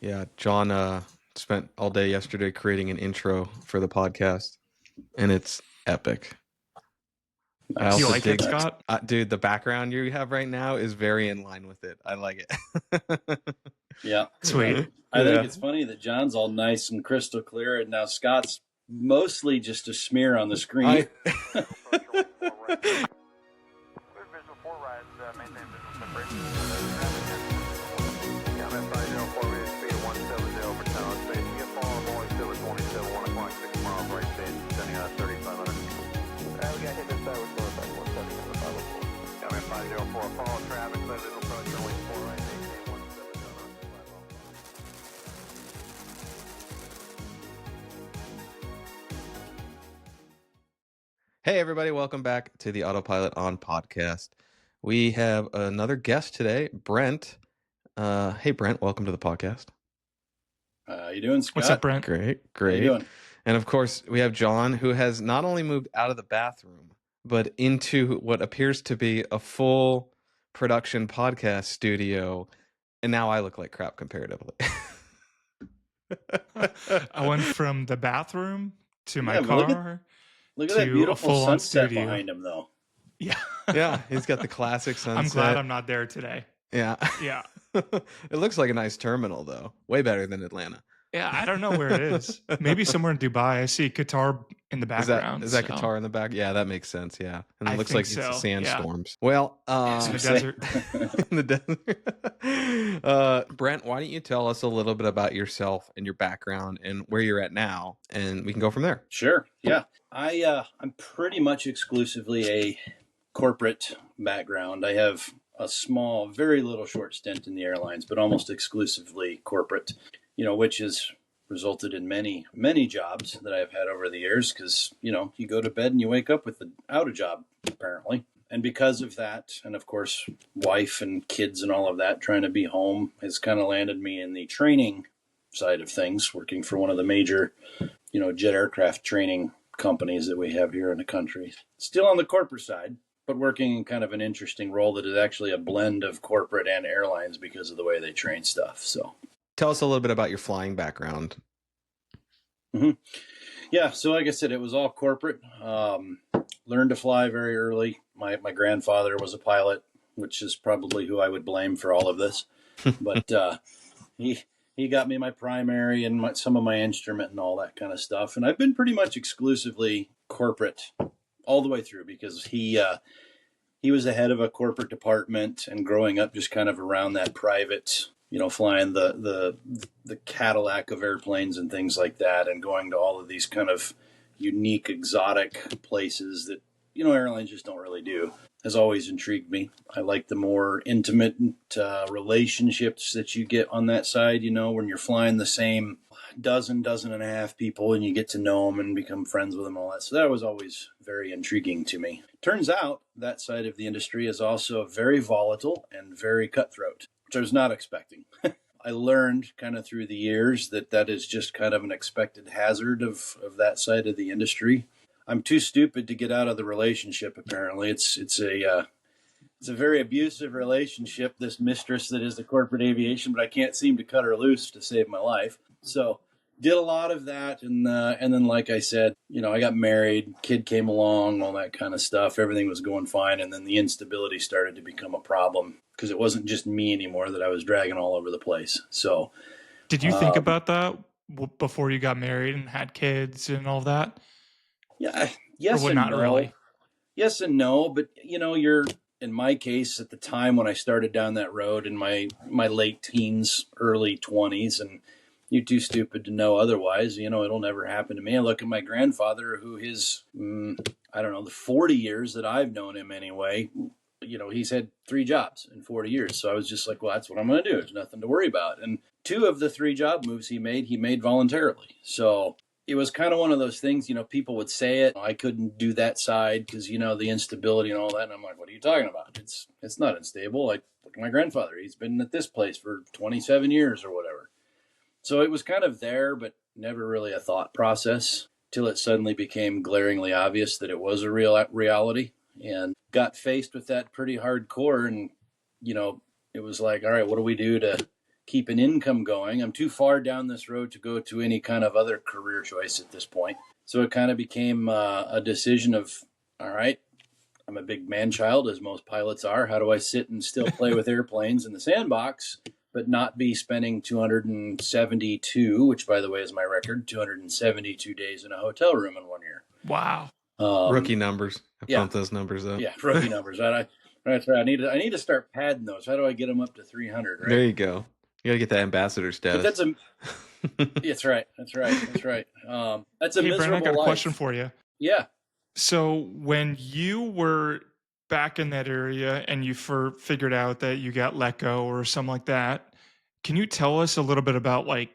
Yeah, John spent all day yesterday creating an intro for the podcast, and it's epic. I Do you also like it, dig, Scott? dude. The background you have right now is very in line with it. I like it. Yeah. Sweet. I think it's funny that John's all nice and crystal clear, and now Scott's mostly just a smear on the screen. Hey, everybody, welcome back to the Autopilot on podcast. We have another guest today, Brent. Hey, Brent, welcome to the podcast. How you doing, Scott? What's up, Brent? Great. How you doing? And of course, we have John, who has not only moved out of the bathroom, but into what appears to be a full production podcast studio. And now I look like crap comparatively. I went from the bathroom to my Yeah, but car. Look at to that a beautiful full-on sunset studio. behind him, though. Yeah. Yeah, he's got the classic sunset. I'm glad I'm not there today. Yeah. Yeah. It looks like a nice terminal, though. Way better than Atlanta. Yeah, I don't know where it is. Maybe somewhere in Dubai. I see Qatar in the background. Is that Qatar in the back? Yeah, that makes sense. Yeah. And it I looks think like it's so, sandstorms. Well, It's in the desert. in the desert. Brent, why don't you tell us a little bit about yourself and your background and where you're at now, and we can go from there. Sure. Yeah. I'm pretty much exclusively a corporate background. I have a small, very little short stint in the airlines, but almost exclusively corporate, which has resulted in many, many jobs that I've had over the years because, you go to bed and you wake up without a job, apparently. And because of that, and of course, wife and kids and all of that, trying to be home has kind of landed me in the training side of things, working for one of the major, jet aircraft training companies that we have here in the country. Still on the corporate side, but working in kind of an interesting role that is actually a blend of corporate and airlines because of the way they train stuff. So tell us a little bit about your flying background. Mm-hmm. Yeah, so like I said, it was all corporate. Learned to fly very early. My grandfather was a pilot, which is probably who I would blame for all of this. But he got me my primary and some of my instrument and all that kind of stuff. And I've been pretty much exclusively corporate all the way through because he was the head of a corporate department, and growing up just kind of around that private, flying the Cadillac of airplanes and things like that, and going to all of these kind of unique, exotic places that, airlines just don't really do, has always intrigued me. I like the more intimate relationships that you get on that side, when you're flying the same dozen and a half people and you get to know them and become friends with them and all that. So that was always very intriguing to me. Turns out that side of the industry is also very volatile and very cutthroat, which I was not expecting. I learned kind of through the years that is just kind of an expected hazard of that side of the industry. I'm too stupid to get out of the relationship, apparently. It's a very abusive relationship, this mistress that is the corporate aviation, but I can't seem to cut her loose to save my life. So did a lot of that. And then, like I said, I got married, kid came along, all that kind of stuff. Everything was going fine. And then the instability started to become a problem because it wasn't just me anymore that I was dragging all over the place. So Did you think about that before you got married and had kids and all that? Yeah. Yes or and not no. Really? Yes and no. But, you're, in my case, at the time when I started down that road in my late teens, early 20s, and you're too stupid to know otherwise, it'll never happen to me. I look at my grandfather, who his, the 40 years that I've known him anyway, he's had 3 jobs in 40 years. So I was just like, well, that's what I'm going to do. There's nothing to worry about. And 2 of the 3 job moves he made voluntarily. So it was kind of one of those things, people would say it. I couldn't do that side because, the instability and all that. And I'm like, what are you talking about? It's not unstable. Like, look at my grandfather. He's been at this place for 27 years or whatever. So it was kind of there, but never really a thought process till it suddenly became glaringly obvious that it was a real reality, and got faced with that pretty hardcore. And, it was like, all right, what do we do to keep an income going. I'm too far down this road to go to any kind of other career choice at this point. So it kind of became a decision of, all right, I'm a big man child, as most pilots are. How do I sit and still play with airplanes in the sandbox, but not be spending 272, which by the way is my record, 272 days in a hotel room in 1 year. Wow. Rookie numbers. I pumped those numbers up. Yeah, rookie numbers. That's right. I need to start padding those. How do I get them up to 300? Right. There you go. You got to get that ambassador status. But that's right. That's right. That's a Hey, miserable Brent, I got a life. question for you. Yeah. So when you were back in that area and you figured out that you got let go or something like that, can you tell us a little bit about like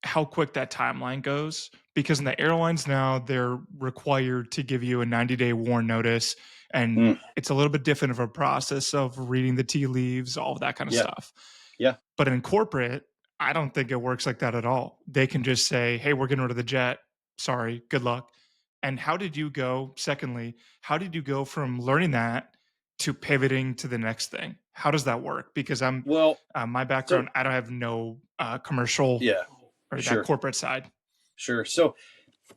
how quick that timeline goes? Because in the airlines now, they're required to give you a 90-day warn notice, and it's a little bit different of a process of reading the tea leaves, all of that kind of stuff. Yeah. But in corporate, I don't think it works like that at all. They can just say, hey, we're getting rid of the jet. Sorry, good luck. And how did you go, secondly, how did you go from learning that to pivoting to the next thing? How does that work? Because my background, I don't have no commercial or that corporate side. Sure. So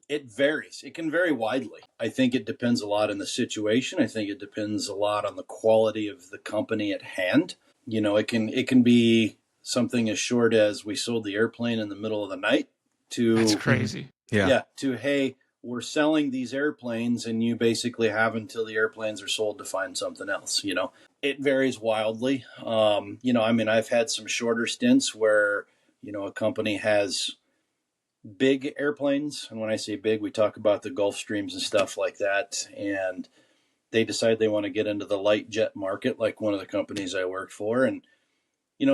it varies. It can vary widely. I think it depends a lot on the situation. I think it depends a lot on the quality of the company at hand. You know, it can be something as short as we sold the airplane in the middle of the night to that's crazy. To hey, we're selling these airplanes and you basically have until the airplanes are sold to find something else. You know, it varies wildly. I've had some shorter stints where, a company has big airplanes. And when I say big, we talk about the Gulfstreams and stuff like that. And they decide they want to get into the light jet market, like one of the companies I worked for. And,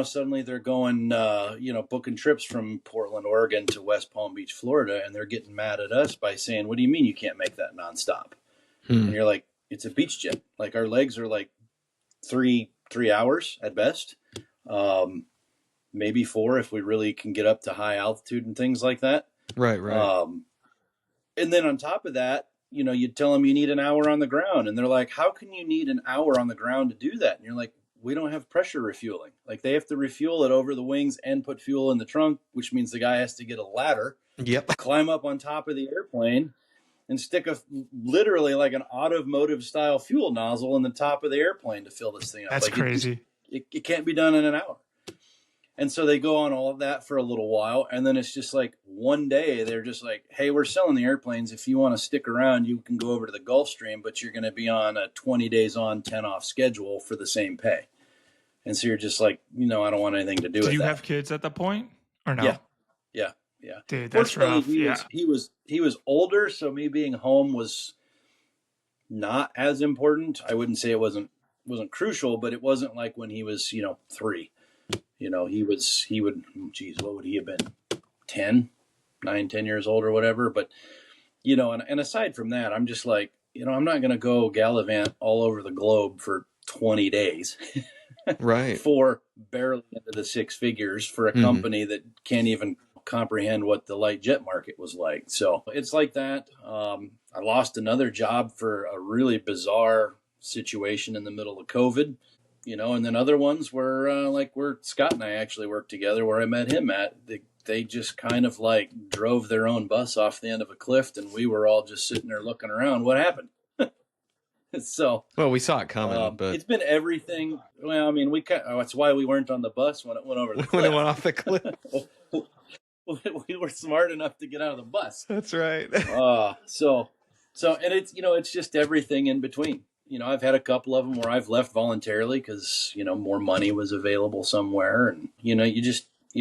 suddenly they're going, booking trips from Portland, Oregon to West Palm Beach, Florida. And they're getting mad at us by saying, what do you mean you can't make that nonstop? And you're like, it's a beach jet. Like our legs are like three hours at best. Maybe 4 if we really can get up to high altitude and things like that. Right. And then on top of that, you tell them you need an hour on the ground. And they're like, how can you need an hour on the ground to do that? And you're like, we don't have pressure refueling. Like they have to refuel it over the wings and put fuel in the trunk, which means the guy has to get a ladder, climb up on top of the airplane and stick literally like an automotive style fuel nozzle in the top of the airplane to fill this thing up. That's like crazy. It can't be done in an hour. And so they go on all of that for a little while. And then it's just like one day they're just like, hey, we're selling the airplanes. If you want to stick around, you can go over to the Gulfstream, but you're going to be on a 20 days on, 10 off schedule for the same pay. And so you're just like, I don't want anything to do with that. Did you have kids at that point or no? Yeah. Dude, that's rough. He was older. So me being home was not as important. I wouldn't say it wasn't crucial, but it wasn't like when he was, 3. What would he have been? 10 years old or whatever. But, and aside from that, I'm just like, I'm not going to go gallivant all over the globe for 20 days. Right. For barely into the 6 figures for a company that can't even comprehend what the light jet market was like. So it's like that. I lost another job for a really bizarre situation in the middle of COVID. And then other ones were where Scott and I actually worked together, where I met him at. They just kind of like drove their own bus off the end of a cliff, and we were all just sitting there looking around. What happened? So, well, we saw it coming, but it's been everything. Well, I mean, that's why we weren't on the bus when it went over the cliff. When it went off the cliff. We were smart enough to get out of the bus. That's right. So, and it's just everything in between. I've had a couple of them where I've left voluntarily because, more money was available somewhere. And, you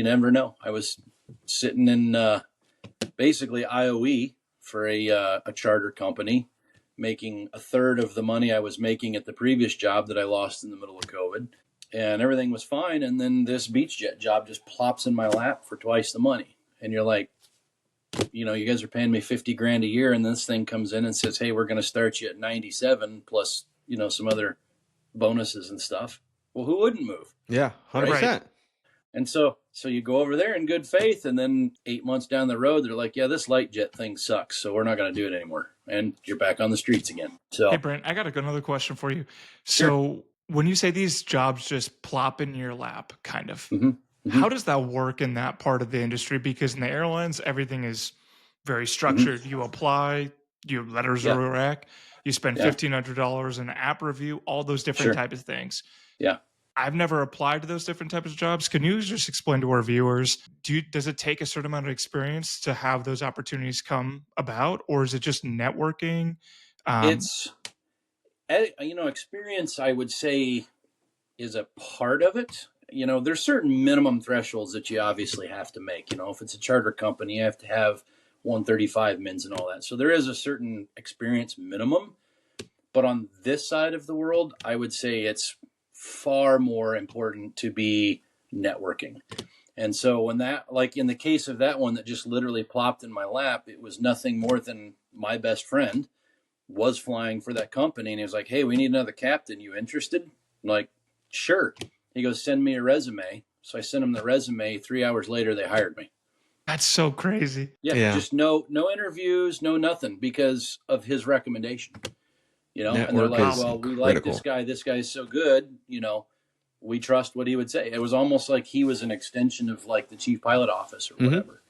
never know. I was sitting in basically IOE for a charter company, making a third of the money I was making at the previous job that I lost in the middle of COVID. And everything was fine. And then this beach jet job just plops in my lap for twice the money. And you're like, you guys are paying me $50,000 a year, and this thing comes in and says, hey, we're going to start you at 97 plus, some other bonuses and stuff. Well, who wouldn't move? Yeah, 100%. Right? And so you go over there in good faith, and then 8 months down the road, they're like, yeah, this light jet thing sucks, so we're not going to do it anymore. And you're back on the streets again. So, hey, Brent, I got another question for you. So when you say these jobs just plop in your lap, kind of, How does that work in that part of the industry? Because in the airlines, everything is very hmm structured. You apply, your letters Yeah. are rack, you spend Yeah. $1,500 in app review, all those different Sure. types of things. Yeah. I've never applied to those different types of jobs. Can you just explain to our viewers, does it take a certain amount of experience to have those opportunities come about, or is it just networking? Um, It's, experience, I would say, is a part of it. There's certain minimum thresholds that you obviously have to make. If it's a charter company, you have to have 135 mins and all that. So there is a certain experience minimum. But on this side of the world, I would say it's far more important to be networking. And so when that, like in the case of that one that just literally plopped in my lap, it was nothing more than my best friend was flying for that company. And he was like, hey, we need another captain. You interested? I'm like, sure. He goes, send me a resume. So I sent him the resume. 3 hours later, they hired me. that's so crazy. Yeah. Just no interviews, no nothing because of his recommendation. And they're Network like, is well, we like critical. this guy. This guy's so good. We trust what he would say. It was almost like he was an extension of like the chief pilot office or whatever.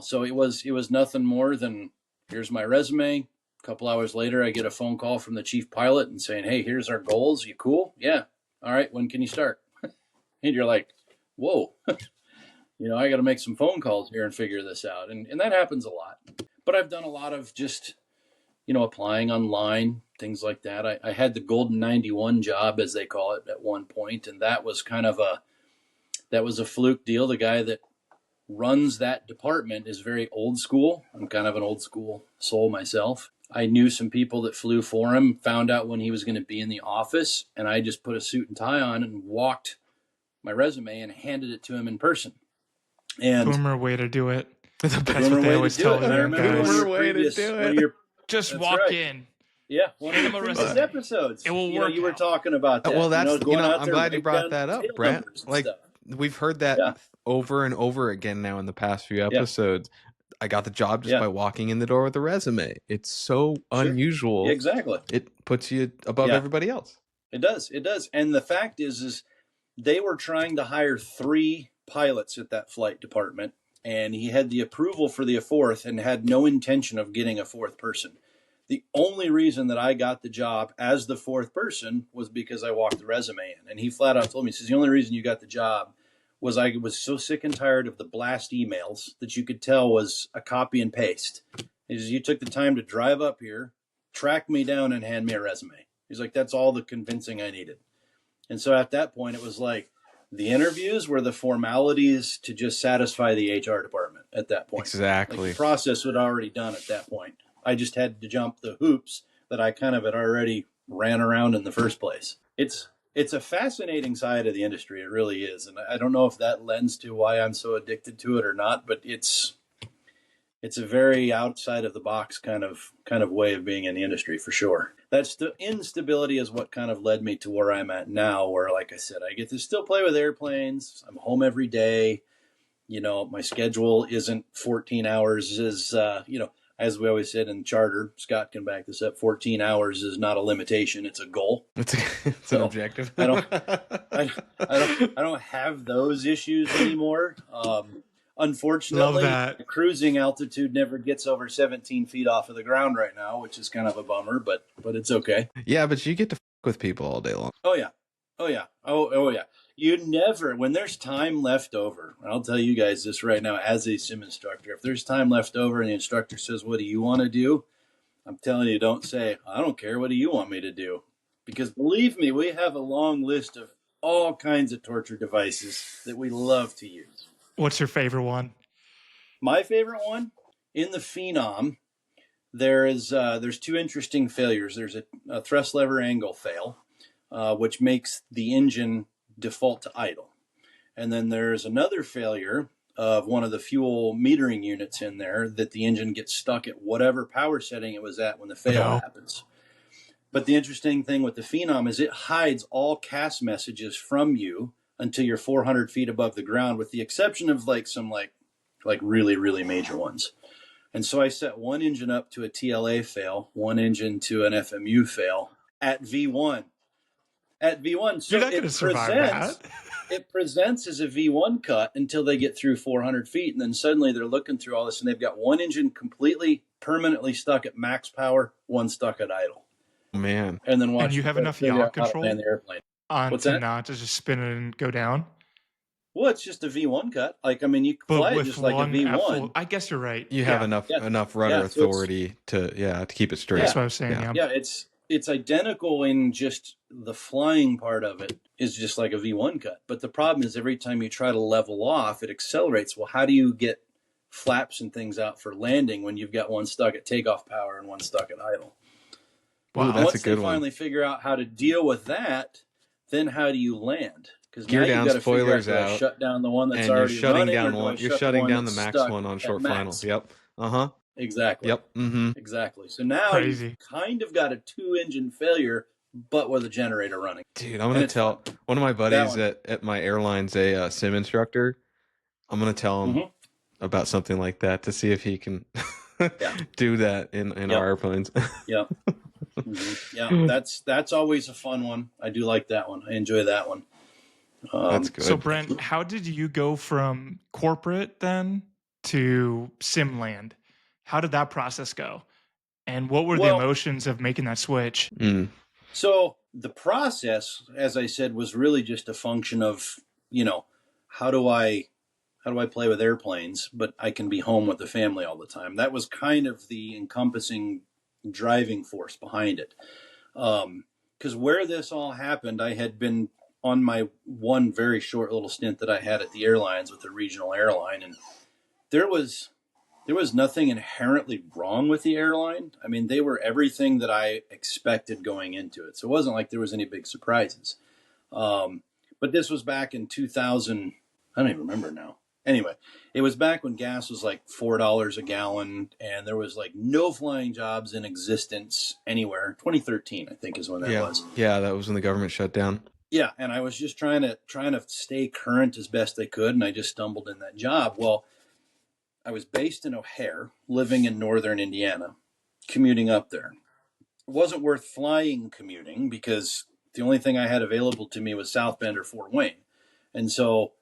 So it was nothing more than here's my resume. A couple hours later, I get a phone call from the chief pilot and saying, hey, here's our goals. You cool? Yeah. All right. When can you start? And you're like, whoa, I got to make some phone calls here and figure this out. And that happens a lot. But I've done a lot of just, applying online, things like that. I had the Golden 91 job, as they call it, at one point, and that was a fluke deal. The guy that runs that department is very old school. I'm kind of an old school soul myself. I knew some people that flew for him, found out when he was going to be in the office, and I just put a suit and tie on and walked my resume and handed it to him in person. And Boomer way to do it. the That's what they always tell And I you remember guys. one of your Just that's walk right. in. Yeah, one of Hand the him a previous resume. episodes. It will work You were out. talking about that. Well, that's going out I'm there, glad you write brought down that up, tail Brent. numbers and Like stuff. we've heard that Yeah. over and over again now in the past few Yeah. episodes. I got the job just Yeah. by walking in the door with a resume. It's so unusual. Yeah, exactly. It puts you above Yeah. everybody else. It does. It does. And the fact is they were trying to hire 3 pilots at that flight department, and he had the approval for the 4th and had no intention of getting a 4th person. The only reason that I got the job as the 4th person was because I walked the resume in. And he flat out told me, he says, the only reason you got the job was I was so sick and tired of the blast emails that you could tell was a copy and paste. He says, you took the time to drive up here, track me down, and hand me a resume. He's like, that's all the convincing I needed. And so at that point, it was like the interviews were the formalities to just satisfy the HR department at that point. Exactly. Like the process was already done at that point. I just had to jump the hoops that I kind of had already ran around in the first place. It's a fascinating side of the industry. It really is. And I don't know if that lends to why I'm so addicted to it or not, but it's a very outside of the box kind of way of being in the industry for sure. That's the instability is what kind of led me to where I'm at now, where, like I said, I get to still play with airplanes. I'm home every day. My schedule isn't 14 hours as we always said in charter, Scott can back this up. 14 hours is not a limitation; it's a goal. It's an objective. I don't have those issues anymore. Unfortunately, cruising altitude never gets over 17 feet off of the ground right now, which is kind of a bummer, but it's okay. Yeah, but you get to with people all day long. Oh yeah. You never, when there's time left over, and I'll tell you guys this right now as a sim instructor, if there's time left over and the instructor says, what do you want to do? I'm telling you, don't say, I don't care. What do you want me to do? Because believe me, we have a long list of all kinds of torture devices that we love to use. What's your favorite one? My favorite one? In the Phenom, there's 2 interesting failures. There's a thrust lever angle fail, which makes the engine default to idle. And then there's another failure of one of the fuel metering units in there that the engine gets stuck at whatever power setting it was at when the fail happens. But the interesting thing with the Phenom is it hides all CAS messages from you until you're 400 feet above the ground, with the exception of some really, really major ones. And so I set one engine up to a TLA fail, one engine to an FMU fail at V1. at V1. So You're not going to survive that. it presents as a V1 cut until they get through 400 feet. And then suddenly they're looking through all this and they've got one engine completely permanently stuck at max power, one stuck at idle. Man. And then watch. And you have enough yaw control land the airplane. on What's to that? not to just spin it and go down. Well, it's just a V1 cut. Like, I mean, you can fly it just like a V1. I guess you're right. You have enough rudder authority to keep it straight. That's what I was saying. Yeah, it's identical in just the flying part of it is just like a V1 cut. But the problem is every time you try to level off, it accelerates. Well, how do you get flaps and things out for landing when you've got one stuck at takeoff power and one stuck at idle? Wow, that's Once a good they one. finally figure out how to deal with that, then how do you land? Because Gear now down, you've got to spoilers figure out, out, shut down the one that's and you're already shutting running, down or do I one. You're shut shutting one down the that's max stuck one on at short max? finals. Yep. Exactly. Yep. Mm-hmm. Exactly. So now Crazy. you've kind of got a 2-engine failure, but with a generator running. Dude, I'm gonna tell one of my buddies at my airline's a sim instructor. I'm gonna tell him about something like that to see if he can do that in our airplanes. Yep. Yeah, that's always a fun one. I do like that one. I enjoy that one. That's good. So Brent, how did you go from corporate then to Simland? How did that process go? And what were the emotions of making that switch? So the process, as I said, was really just a function of, how do I play with airplanes, but I can be home with the family all the time. That was kind of the encompassing driving force behind it. Because where this all happened, I had been on my one very short little stint that I had at the airlines with the regional airline, and there was nothing inherently wrong with the airline. I mean, they were everything that I expected going into it. So it wasn't like there was any big surprises. But this was back in 2000. I don't even remember now. Anyway, it was back when gas was like $4 a gallon, and there was like no flying jobs in existence anywhere. 2013, I think, is when that was. Yeah, that was when the government shut down. Yeah, and I was just trying to stay current as best I could, and I just stumbled in that job. Well, I was based in O'Hare, living in northern Indiana, commuting up there. It wasn't worth flying commuting because the only thing I had available to me was South Bend or Fort Wayne. And so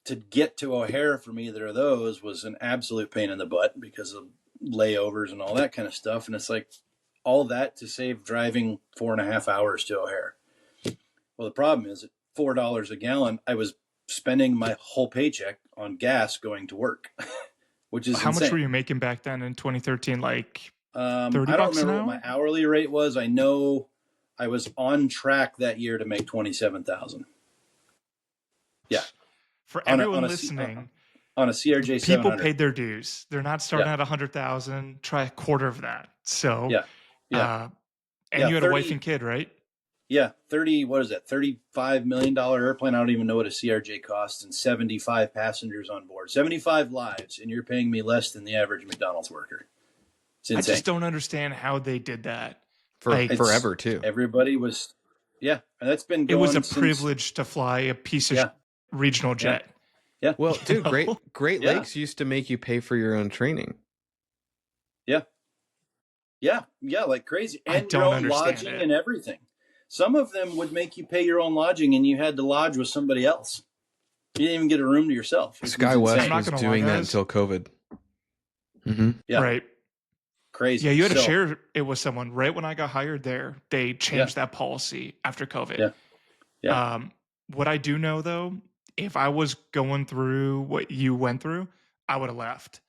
to get to O'Hare from either of those was an absolute pain in the butt because of layovers and all that kind of stuff. And it's like all that to save driving 4.5 hours to O'Hare. Well, the problem is at $4 a gallon, I was spending my whole paycheck on gas going to work. Which is how insane. much were you making back then in 2013? Like $30 I don't remember an hour? what my hourly rate was. I know I was on track that year to make $27,000. Yeah. For everyone listening, on a CRJ 700. People paid their dues. They're not starting at 100,000. Try a quarter of that. So and you had 30, a wife and kid, right? Yeah, $35 million airplane. I don't even know what a CRJ costs, and 75 passengers on board, 75 lives, and you're paying me less than the average McDonald's worker. It's insane. I just don't understand how they did that. Forever too. Everybody was, and that's been going. It was a privilege to fly a piece of regional jet. Yeah. Well, dude, Great Lakes used to make you pay for your own training. Yeah, like crazy, and your own lodging and everything. Some of them would make you pay your own lodging, and you had to lodge with somebody else. You didn't even get a room to yourself. SkyWest was doing that until COVID. Mm-hmm. Yeah. Right. Crazy. Yeah, you had to share it with someone. Right when I got hired there, they changed that policy after COVID. Yeah. What I do know, though, if I was going through what you went through, I would have left.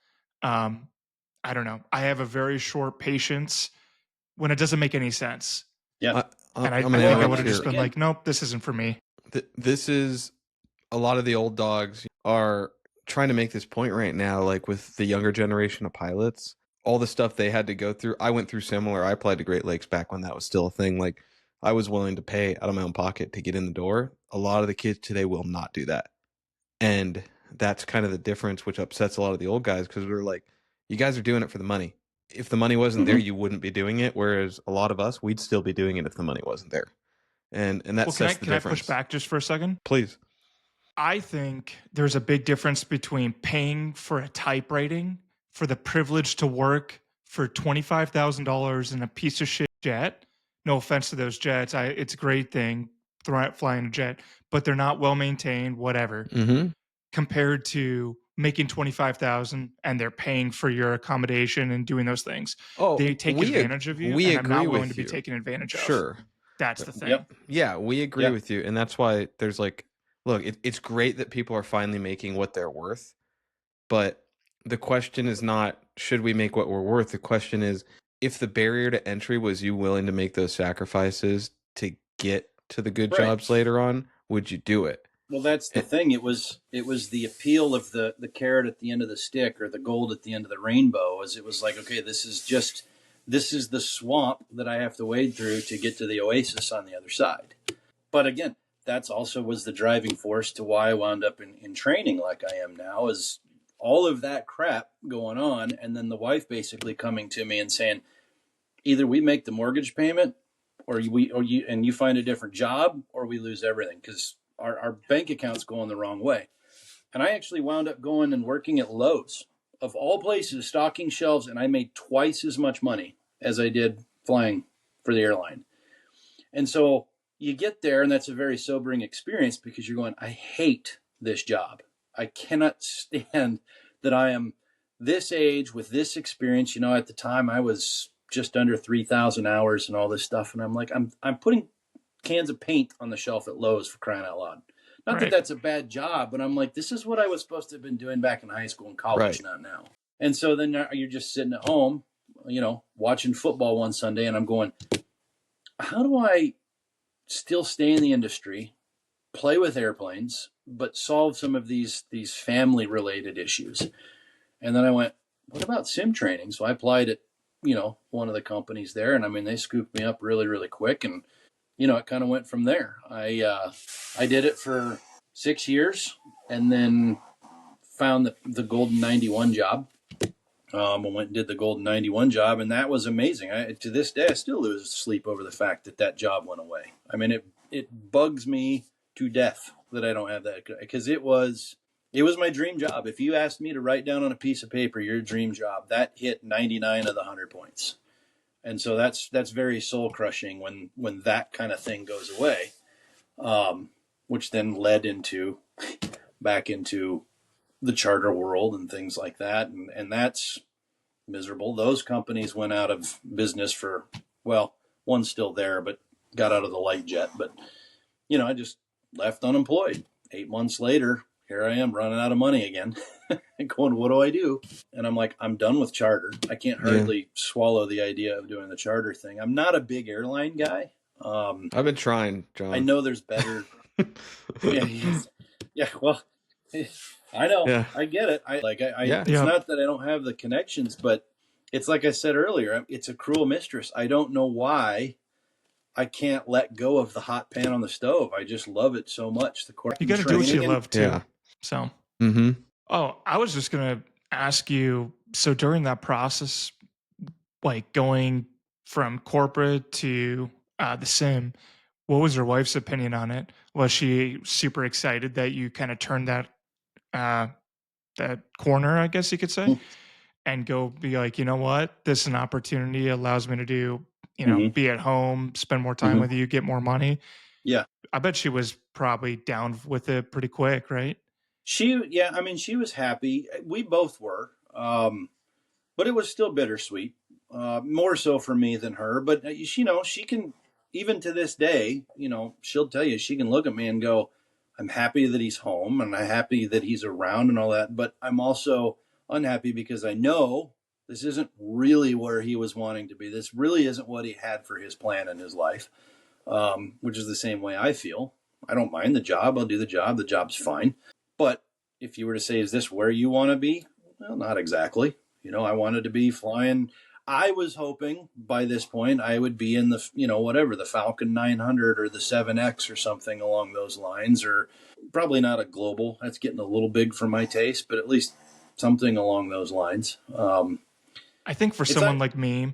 I don't know. I have a very short patience when it doesn't make any sense. Yeah. And I think I would have just been like, nope, this isn't for me. This is a lot of the old dogs are trying to make this point right now, like with the younger generation of pilots, all the stuff they had to go through. I went through similar. I applied to Great Lakes back when that was still a thing. Like I was willing to pay out of my own pocket to get in the door. A lot of the kids today will not do that. And that's kind of the difference, which upsets a lot of the old guys because we're like, you guys are doing it for the money. If the money wasn't there, you wouldn't be doing it. Whereas a lot of us, we'd still be doing it if the money wasn't there. And that sets the difference. Can I push back just for a second? Please. I think there's a big difference between paying for a type rating for the privilege to work for $25,000 in a piece of shit jet. No offense to those jets. It's a great thing. flying a jet, but they're not well maintained, whatever, Mm-hmm. compared to making 25,000 and they're paying for your accommodation and doing those things. They Oh, take advantage of you, we and I'm agree not willing to with be you. taken advantage of. Sure. That's the thing. Yep. Yeah, we agree Yeah. with you, and that's why there's like, look, it's great that people are finally making what they're worth, but the question is not should we make what we're worth. The question is if the barrier to entry was you willing to make those sacrifices to get to the good Right. jobs later on, would you do it? Well, that's the thing. It was the appeal of the carrot at the end of the stick, or the gold at the end of the rainbow. As it was like, okay, this is the swamp that I have to wade through to get to the oasis on the other side. But again, that's also was the driving force to why I wound up in training like I am now, is all of that crap going on, and then the wife basically coming to me and saying, either we make the mortgage payment, or you find a different job, or we lose everything, because our bank account's going the wrong way. And I actually wound up going and working at Lowe's, of all places, stocking shelves, and I made twice as much money as I did flying for the airline. And so you get there, and that's a very sobering experience, because you're going, I hate this job. I cannot stand that I am this age with this experience. At the time I was just under 3,000 hours and all this stuff. And I'm like, I'm putting cans of paint on the shelf at Lowe's, for crying out loud. Not that that's a bad job, but I'm like, this is what I was supposed to have been doing back in high school and college, not now. And so then you're just sitting at home, watching football one Sunday, and I'm going, how do I still stay in the industry, play with airplanes, but solve some of these family related issues? And then I went, what about sim training? So I applied at, one of the companies there, and I mean, they scooped me up really, really quick, and it kind of went from there. I did it for 6 years, and then found the Golden 91 job. I went and did the Golden 91 job, and that was amazing. To this day, I still lose sleep over the fact that job went away. I mean, it bugs me to death that I don't have that, because it was my dream job. If you asked me to write down on a piece of paper your dream job, that hit 99 of the 100 points. And so that's very soul crushing when that kind of thing goes away, which then led back into the charter world and things like that. And that's miserable. Those companies went out of business for, well, one's still there, but got out of the light jet. But, I just left unemployed. 8 months later, here I am running out of money again and going, what do I do? And I'm like, I'm done with charter. I can't hardly swallow the idea of doing the charter thing. I'm not a big airline guy. I've been trying, John. I know there's better. Yeah. Well, I know. Yeah. I get it. It's not that I don't have the connections, but it's like I said earlier, it's a cruel mistress. I don't know why I can't let go of the hot pan on the stove. I just love it so much. You got to do what you love too. Yeah. So, Oh, I was just going to ask you, so during that process, like going from corporate to the sim, what was your wife's opinion on it? Was she super excited that you kind of turned that corner, I guess you could say, and go be like, you know what, this is an opportunity, allows me to do, be at home, spend more time with you, get more money? Yeah. I bet she was probably down with it pretty quick, right? She was happy. We both were. But it was still bittersweet, more so for me than her. But, she can, even to this day, she'll tell you, she can look at me and go, I'm happy that he's home and I'm happy that he's around and all that. But I'm also unhappy because I know this isn't really where he was wanting to be. This really isn't what he had for his plan in his life, which is the same way I feel. I don't mind the job. I'll do the job. The job's fine. But if you were to say, is this where you want to be? Well, not exactly. I wanted to be flying. I was hoping by this point I would be in the, the Falcon 900 or the 7X or something along those lines, or probably not a global. That's getting a little big for my taste, but at least something along those lines. I think for someone like me,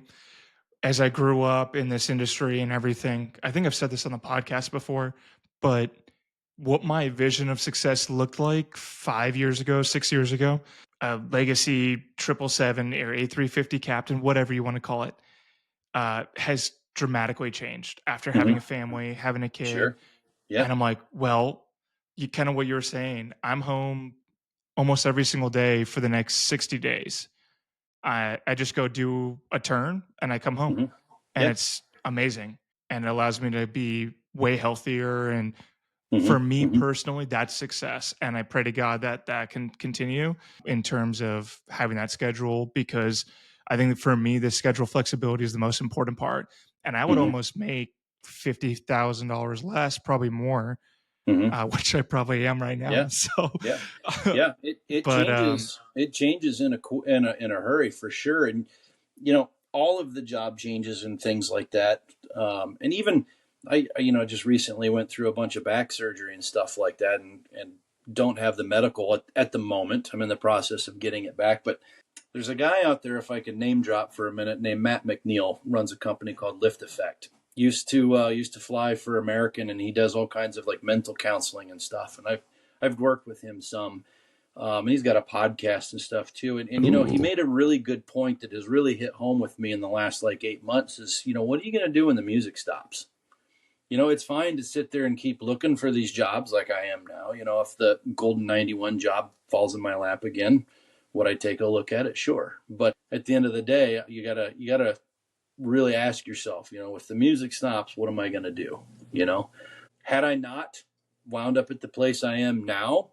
as I grew up in this industry and everything, I think I've said this on the podcast before, but what my vision of success looked like 5 years ago, 6 years ago, a legacy 777 or A350 captain, whatever you want to call it, has dramatically changed after having a family, having a kid. Sure. Yeah. And I'm like, well, you kind of what you're saying. I'm home almost every single day for the next 60 days. I just go do a turn and I come home, hmm and Yeah. it's amazing. And it allows me to be way healthier. And hmm for me hmm personally, that's success. And I pray to God that that can continue in terms of having that schedule, because I think that for me, the schedule flexibility is the most important part. And I would hmm almost make $50,000 less, probably more, hmm which I probably am right now. Yeah. So, Yeah. Yeah. It but changes. It changes in a hurry for sure. And all of the job changes and things like that. And even I just recently went through a bunch of back surgery and stuff like that, and don't have the medical at the moment. I'm in the process of getting it back, but there's a guy out there, if I could name drop for a minute, named Matt McNeil, runs a company called Lift Effect. Used to fly for American, and he does all kinds of like mental counseling and stuff. And I've worked with him some. And he's got a podcast and stuff too. And he Ooh. made a really good point that has really hit home with me in the last like 8 months is, what are you going to do when the music stops? It's fine to sit there and keep looking for these jobs like I am now. If the Golden 91 job falls in my lap again, would I take a look at it? Sure. But at the end of the day, you gotta really ask yourself, if the music stops, what am I going to do? Had I not wound up at the place I am now,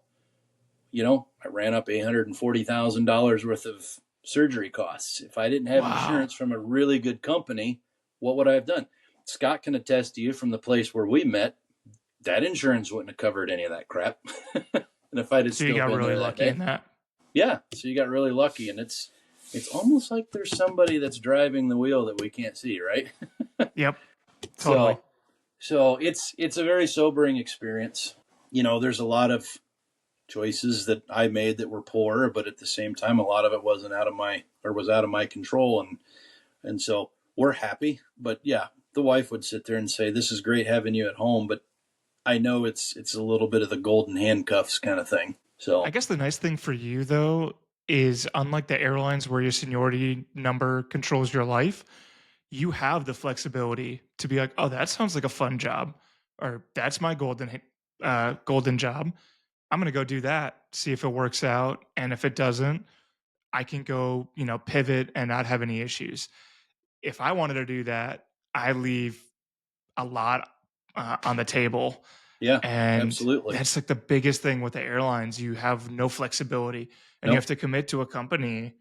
I ran up $840,000 worth of surgery costs. If I didn't have wow. insurance from a really good company, what would I have done? Scott can attest to you from the place where we met, that insurance wouldn't have covered any of that crap. And if I'd have So you still got been really there that lucky in day, that. yeah. So you got really lucky, and it's almost like there's somebody that's driving the wheel that we can't see, right? Yep. Totally. So so it's a very sobering experience. There's a lot of choices that I made that were poor, but at the same time, a lot of it was out of my control, and so we're happy. But yeah, the wife would sit there and say, "This is great having you at home," but I know it's a little bit of the golden handcuffs kind of thing. I So guess the nice thing for you though is, unlike the airlines where your seniority number controls your life, you have the flexibility to be like, oh, that sounds like a fun job, or that's my golden job. I'm gonna go do that, see if it works out, and if it doesn't, I can go, pivot and not have any issues. If I wanted to do that, I leave a lot on the table. yeah, And absolutely. that's like the biggest thing with the airlines. You have no flexibility, and you have Nope. to commit to a company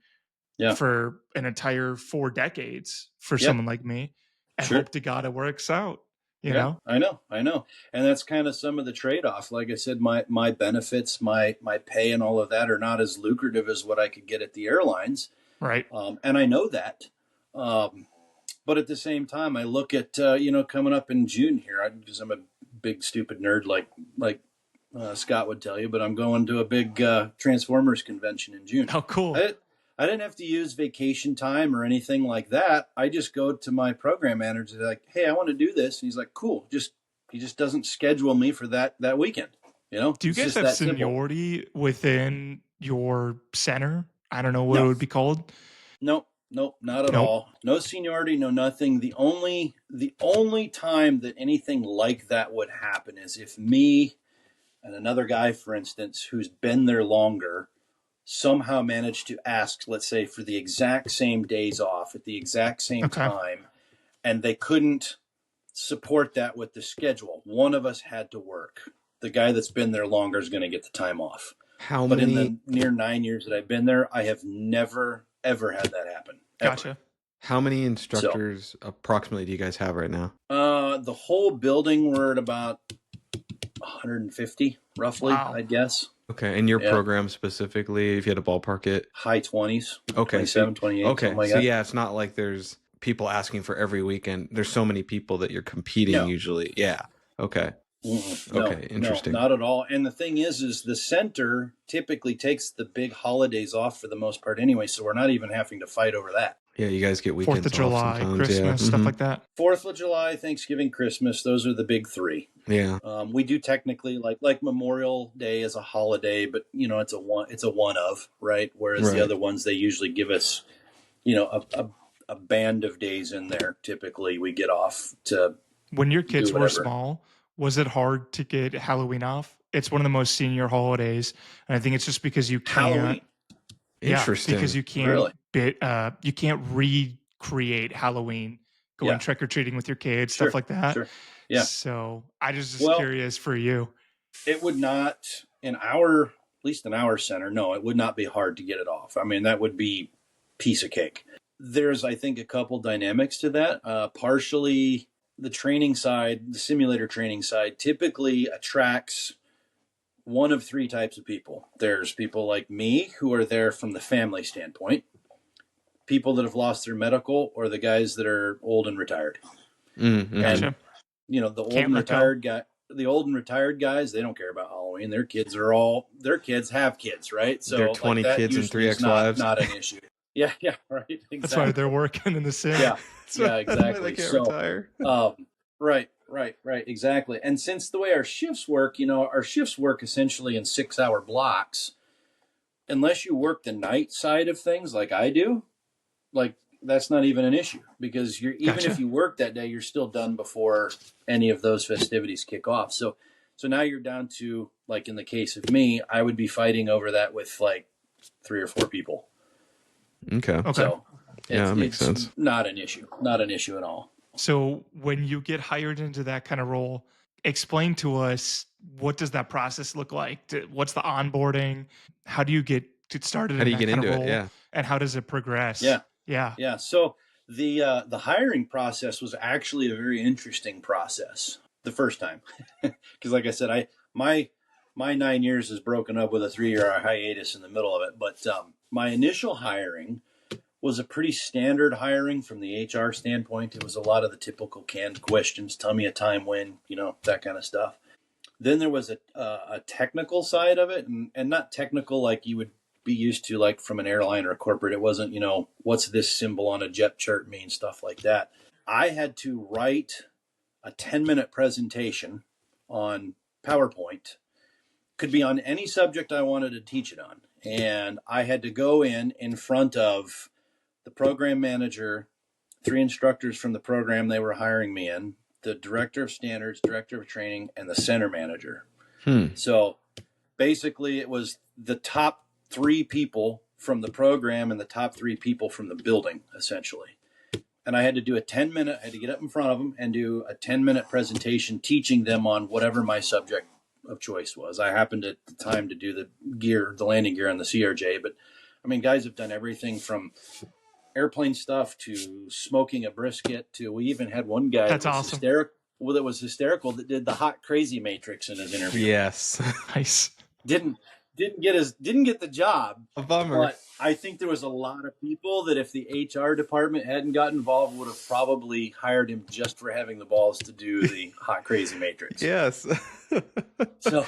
Yeah. for an entire 4 decades for Yeah. someone like me, and Sure. hope to God it works out, you Yeah, know? I know, and that's kind of some of the trade-off. Like I said, my benefits, my pay, and all of that are not as lucrative as what I could get at the airlines, Right. and I know that. Um, but at the same time, I look at coming up in June here, because I'm a big stupid nerd like Scott would tell you, but I'm going to a big Transformers convention in June. Oh, cool. I, I didn't have to use vacation time or anything like that. I just go to my program manager, like, "Hey, I want to do this," and he's like, "Cool." He just doesn't schedule me for that weekend. Do you It's guys just have that simple. seniority within your center? I don't know what it No, would be called. nope, nope, not at Nope. all. No seniority, no nothing. The only time that anything like that would happen is if me and another guy, for instance, who's been there longer, somehow managed to ask, let's say, for the exact same days off at the exact same Okay. time, and they couldn't support that with the schedule. One of us had to work. The guy that's been there longer is going to get the time off. How But in many the near 9 years that I've been there, I have never, ever had that happen. Ever. Gotcha. how many So, instructors approximately do you guys have right now? the whole building, we're at about 150, roughly, Wow. I guess. Okay, and your Yeah. program specifically, if you had to ballpark it. High 20s, Okay, 27, 28, okay, something like so that. yeah, it's not like there's people asking for every weekend. There's so many people that you're competing No. usually. Yeah. Okay. No, Okay, interesting. No, not at all. And the thing is the center typically takes the big holidays off for the most part anyway, so we're not even having to fight over that. Yeah, you guys get 4th weekends of off July, sometimes. Christmas, Yeah. stuff like that. 4th of July, Thanksgiving, Christmas, those are the big three. Yeah. We do technically like Memorial Day as a holiday, but it's a one of, right? Whereas the Right. other ones, they usually give us, a band of days in there. Typically we get off to When your do kids were whatever. small, Was it hard to get Halloween off? It's one of the most senior holidays, and I think it's just because you can't. Halloween, Yeah, because Interesting. really? you can't recreate Halloween, going Yeah, trick or treating with your kids, stuff sure, like that. sure. Yeah. So I just Well, curious for you. it would not at least in our center. No, it would not be hard to get it off. I mean, that would be piece of cake. There's, I think, a couple dynamics to that. Partially, the training side, the simulator training side, typically attracts one of three types of people. There's people like me who are there from the family standpoint, people that have lost their medical, or the guys that are old and retired. Mm-hmm. And the old and retired guys, they don't care about Halloween. Their kids have kids, right? So They're 20 like, kids and 3 ex-wives. not an issue. Yeah, right. Exactly. That's why they're working in the sim. Yeah, That's exactly. why they can't So, retire. right, exactly. And since the way our shifts work, essentially in 6-hour blocks. Unless you work the night side of things like I do, like that's not even an issue, because even if you work that day, you're still done before any of those festivities kick off. So now you're down to, like in the case of me, I would be fighting over that with like 3 or 4 people. Okay. So Yeah, that makes sense. Not an issue at all. So when you get hired into that kind of role, explain to us, what does that process look like? What's the onboarding? How do you get started How do in you that get kind into of role? it? Yeah. And how does it progress? Yeah. So the hiring process was actually a very interesting process the first time, because like I said, my 9 years is broken up with a 3-year hiatus in the middle of it. But my initial hiring was a pretty standard hiring from the HR standpoint. It was a lot of the typical canned questions, tell me a time when, that kind of stuff. Then there was a technical side of it, and not technical like you would be used to, like from an airline or a corporate. It wasn't, what's this symbol on a jet chart mean, stuff like that. I had to write a 10-minute presentation on PowerPoint. Could be on any subject I wanted to teach it on. And I had to go in front of the program manager, 3 instructors from the program they were hiring me in, the director of standards, director of training, and the center manager. So basically it was the top 3 people from the program and the top 3 people from the building, essentially. And I had to do I had to get up in front of them and do a 10-minute presentation teaching them on whatever my subject of choice was. I happened at the time to do the landing gear on the CRJ, but I mean, guys have done everything from airplane stuff to smoking a brisket to, we even had one guy That's awesome. that was hysterical that did the hot crazy matrix in his interview. Yes. Nice. Didn't get the job. A bummer. But I think there was a lot of people that if the HR department hadn't got involved would have probably hired him just for having the balls to do the hot crazy matrix. Yes. So,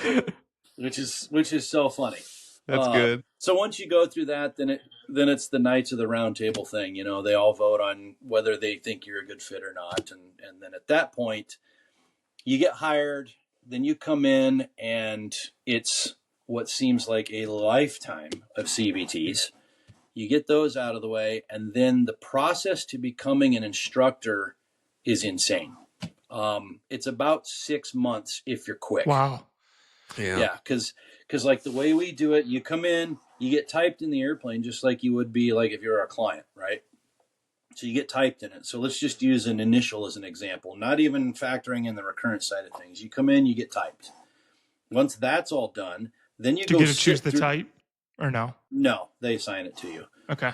which is so funny. That's good. So once you go through that, then it's the Knights of the Round Table thing. They all vote on whether they think you're a good fit or not, and then at that point, you get hired. Then you come in, and it's what seems like a lifetime of CBTs. You get those out of the way, and then the process to becoming an instructor is insane. It's about 6 months if you're quick. Wow. Yeah, because like the way we do it, you come in, you get typed in the airplane just like you would be like if you're a client, right? So you get typed in it. So let's just use an initial as an example, not even factoring in the recurrent side of things. You come in, you get typed. Once that's all done, then you Do go you get to choose the through... type or no? No, they assign it to you. Okay.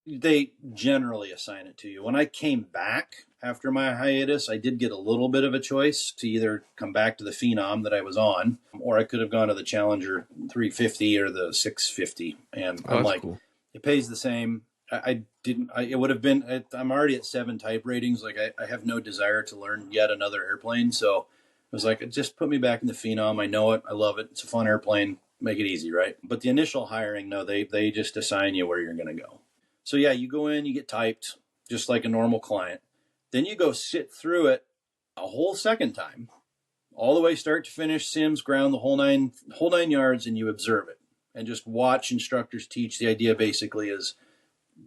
They generally assign it to you. When I came back after my hiatus, I did get a little bit of a choice to either come back to the Phenom that I was on, or I could have gone to the Challenger 350 or the 650. And I'm like, cool. It pays the same. It would have been, I'm already at 7 type ratings. Like I have no desire to learn yet another airplane. So it was like, just put me back in the Phenom. I know it. I love it. It's a fun airplane. Make it easy, right? But the initial hiring, no, they just assign you where you're going to go. So yeah, you go in, you get typed just like a normal client. Then you go sit through it a whole second time, all the way start to finish, sims, ground, the whole nine yards, and you observe it and just watch instructors teach. The idea basically is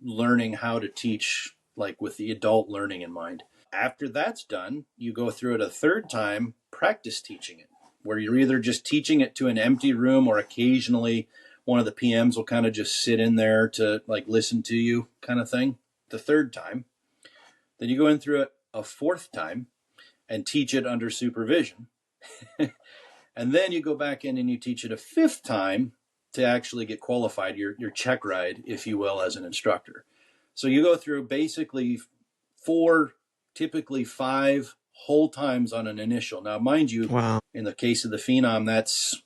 learning how to teach, like with the adult learning in mind. After that's done, you go through it a third time, practice teaching it, where you're either just teaching it to an empty room or occasionally one of the PMs will kind of just sit in there to like listen to you kind of thing. The third time, then you go in through it a fourth time and teach it under supervision. And then you go back in and you teach it a fifth time to actually get qualified, your check ride, if you will, as an instructor. So you go through basically 4, typically 5 whole times on an initial. Now, mind you, Wow. in the case of the Phenom, that's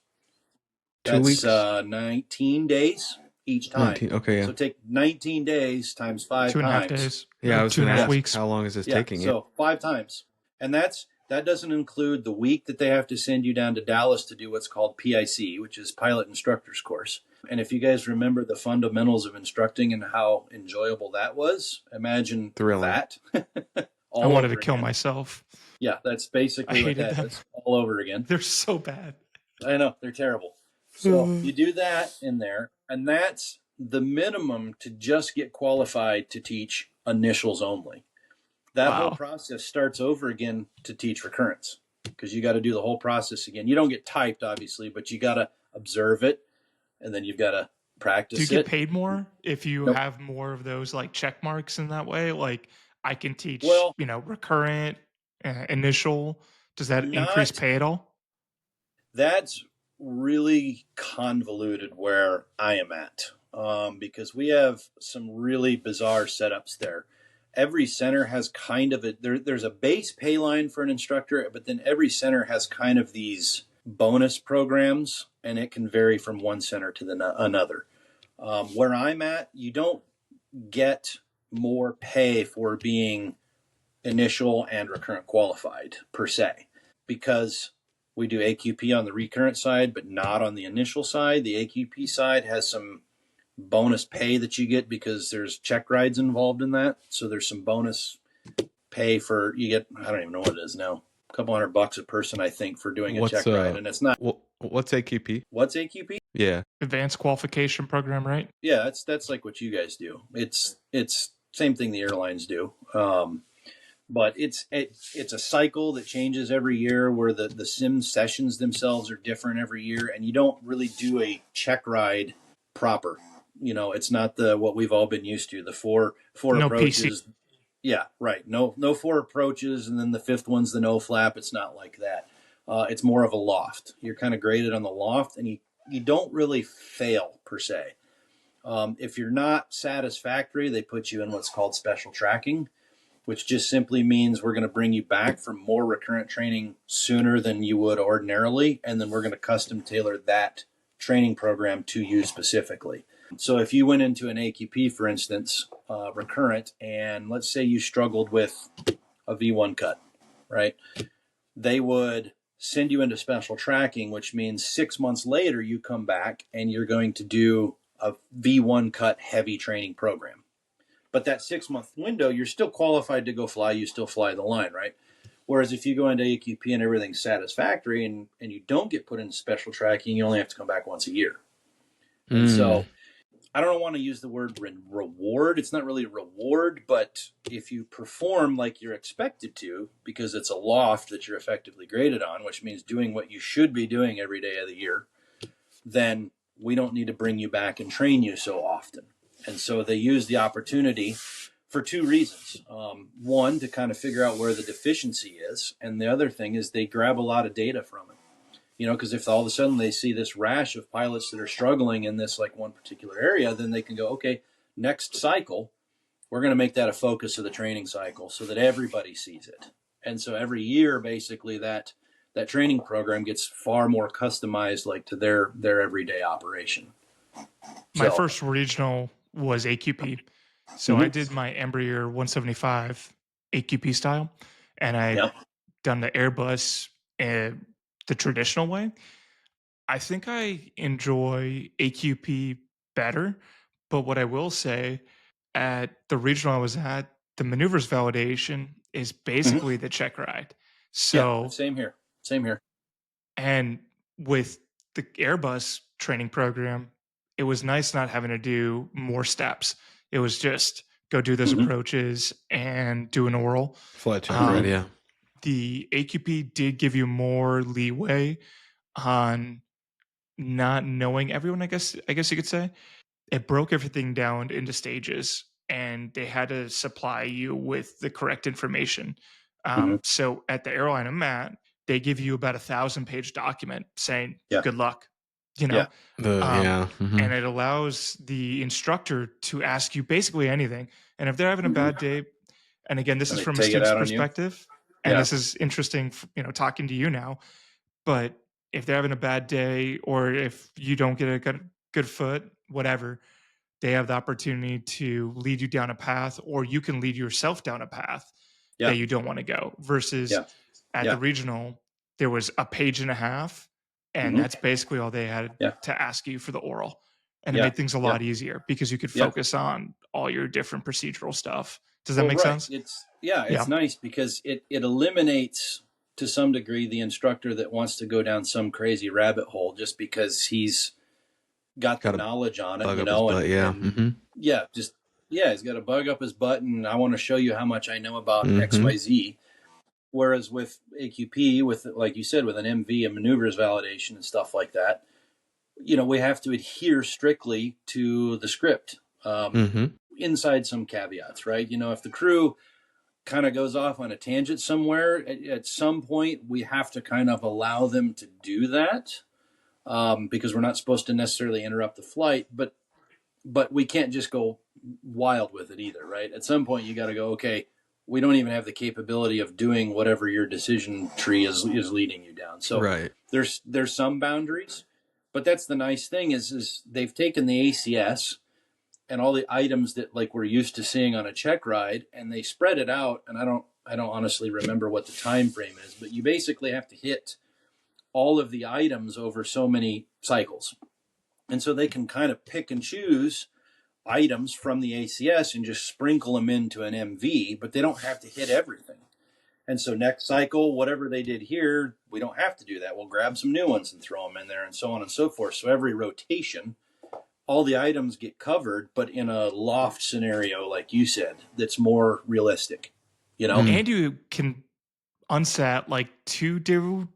2 weeks? 19 days each time. 19, okay, yeah. So take 19 days times 5 2.5 times. days. Yeah, I was going to 2.5 ask, weeks. how long is this Yeah, taking you? so 5 times. And that doesn't include the week that they have to send you down to Dallas to do what's called PIC, which is Pilot Instructor's Course. And if you guys remember the fundamentals of instructing and how enjoyable that was, imagine Thrilling. that. I wanted to kill myself. Yeah, that's basically what that is, all over again. They're so bad. I know, they're terrible. So you do that in there, and that's the minimum to just get qualified to teach initials only. That whole process starts over again to teach recurrence, because you got to do the whole process again. You don't get typed, obviously, but you got to observe it, and then you've got to practice it. Do you get paid more if you have more of those like check marks in that way? Like I can teach, recurrent, initial. Does that increase pay at all? That's really convoluted where I am at, because we have some really bizarre setups there. Every center has kind of there's a base pay line for an instructor, but then every center has kind of these bonus programs, and it can vary from one center to another. Where I'm at, you don't get more pay for being initial and recurrent qualified per se, because we do AQP on the recurrent side, but not on the initial side. The AQP side has some bonus pay that you get because there's check rides involved in that. So there's some bonus pay you get, I don't even know what it is now, a couple $100 a person, I think, for doing a check ride. And it's not. What's AQP? What's AQP? Yeah. Advanced qualification program, right? Yeah, that's like what you guys do. It's same thing the airlines do. But it's a cycle that changes every year, where the sim sessions themselves are different every year, and you don't really do a check ride proper. It's not what we've all been used to, the four no approaches. PC. Yeah, right. No 4 approaches, and then the 5th one's the no flap. It's not like that. It's more of a loft. You're kind of graded on the loft, and you don't really fail per se. If you're not satisfactory, they put you in what's called special tracking, which just simply means we're going to bring you back for more recurrent training sooner than you would ordinarily, and then we're going to custom tailor that training program to you specifically. So if you went into an AQP, for instance, recurrent, and let's say you struggled with a V1 cut, right? They would send you into special tracking, which means 6 months later you come back and you're going to do a V1 cut heavy training program. But that 6-month window, you're still qualified to go fly. You still fly the line, right? Whereas if you go into AQP and everything's satisfactory and you don't get put into special tracking, you only have to come back once a year. And so I don't want to use the word reward. It's not really a reward, but if you perform like you're expected to, because it's a loft that you're effectively graded on, which means doing what you should be doing every day of the year, then we don't need to bring you back and train you so often. And so they use the opportunity for 2 reasons. One, to kind of figure out where the deficiency is. And the other thing is they grab a lot of data from it. Because if all of a sudden they see this rash of pilots that are struggling in this like one particular area, then they can go, okay, next cycle, we're going to make that a focus of the training cycle so that everybody sees it. And so every year, basically, that training program gets far more customized, like to their everyday operation. My first regional was AQP. So I did my Embraer 175 AQP style, and I done the Airbus the traditional way. I think I enjoy AQP better, but what I will say, at the regional I was at, the maneuvers validation is basically the check ride. So same here. And with the Airbus training program, it was nice not having to do more steps. It was just go do those approaches and do an oral. Flight check ride, yeah. the AQP did give you more leeway on not knowing everyone, I guess you could say. It broke everything down into stages, and they had to supply you with the correct information. Mhm. So at the airline I'm at, they give you about 1,000-page document saying Yeah. good luck, you Yeah. know. Yeah. And it allows the instructor to ask you basically anything. And if they're having a bad day, and again, this And is they from a take it student's out on you. perspective, and Yeah. this is interesting, talking to you now. But if they're having a bad day, or if you don't get a good foot, whatever, they have the opportunity to lead you down a path, or you can lead yourself down a path Yeah. that you don't want to go. Versus Yeah. at Yeah. the regional, there was a page and a half, and Mhm. that's basically all they had Yeah. to ask you for the oral. And it Yeah. made things a lot easier because you could Yeah. focus on all your different procedural stuff. Does that Well, make right. sense? It's Yeah. nice because it eliminates to some degree the instructor that wants to go down some crazy rabbit hole just because he's got the Got a knowledge on it, bug you up his know, butt. Yeah. and he's got a bug up his butt, and I want to show you how much I know about Mhm. XYZ. Whereas with AQP, with, like you said, with an MV and maneuvers validation and stuff like that, you know, we have to adhere strictly to the script, inside some caveats, right? You know, if the crew kind of goes off on a tangent somewhere, at some point we have to kind of allow them to do that, because we're not supposed to necessarily interrupt the flight, but we can't just go wild with it either, right? At some point you got to go, okay, we don't even have the capability of doing whatever your decision tree is leading you down. So Right. there's some boundaries, but that's the nice thing is they've taken the ACS and all the items that like we're used to seeing on a check ride, and they spread it out. And I don't honestly remember what the time frame is, but you basically have to hit all of the items over so many cycles. And so they can kind of pick and choose items from the ACS and just sprinkle them into an MV, but they don't have to hit everything. And so next cycle, whatever they did here, we don't have to do that. We'll grab some new ones and throw them in there, and so on and so forth. So every rotation, all the items get covered, but in a loft scenario, like you said, that's more realistic, you know? And you can unsat like two different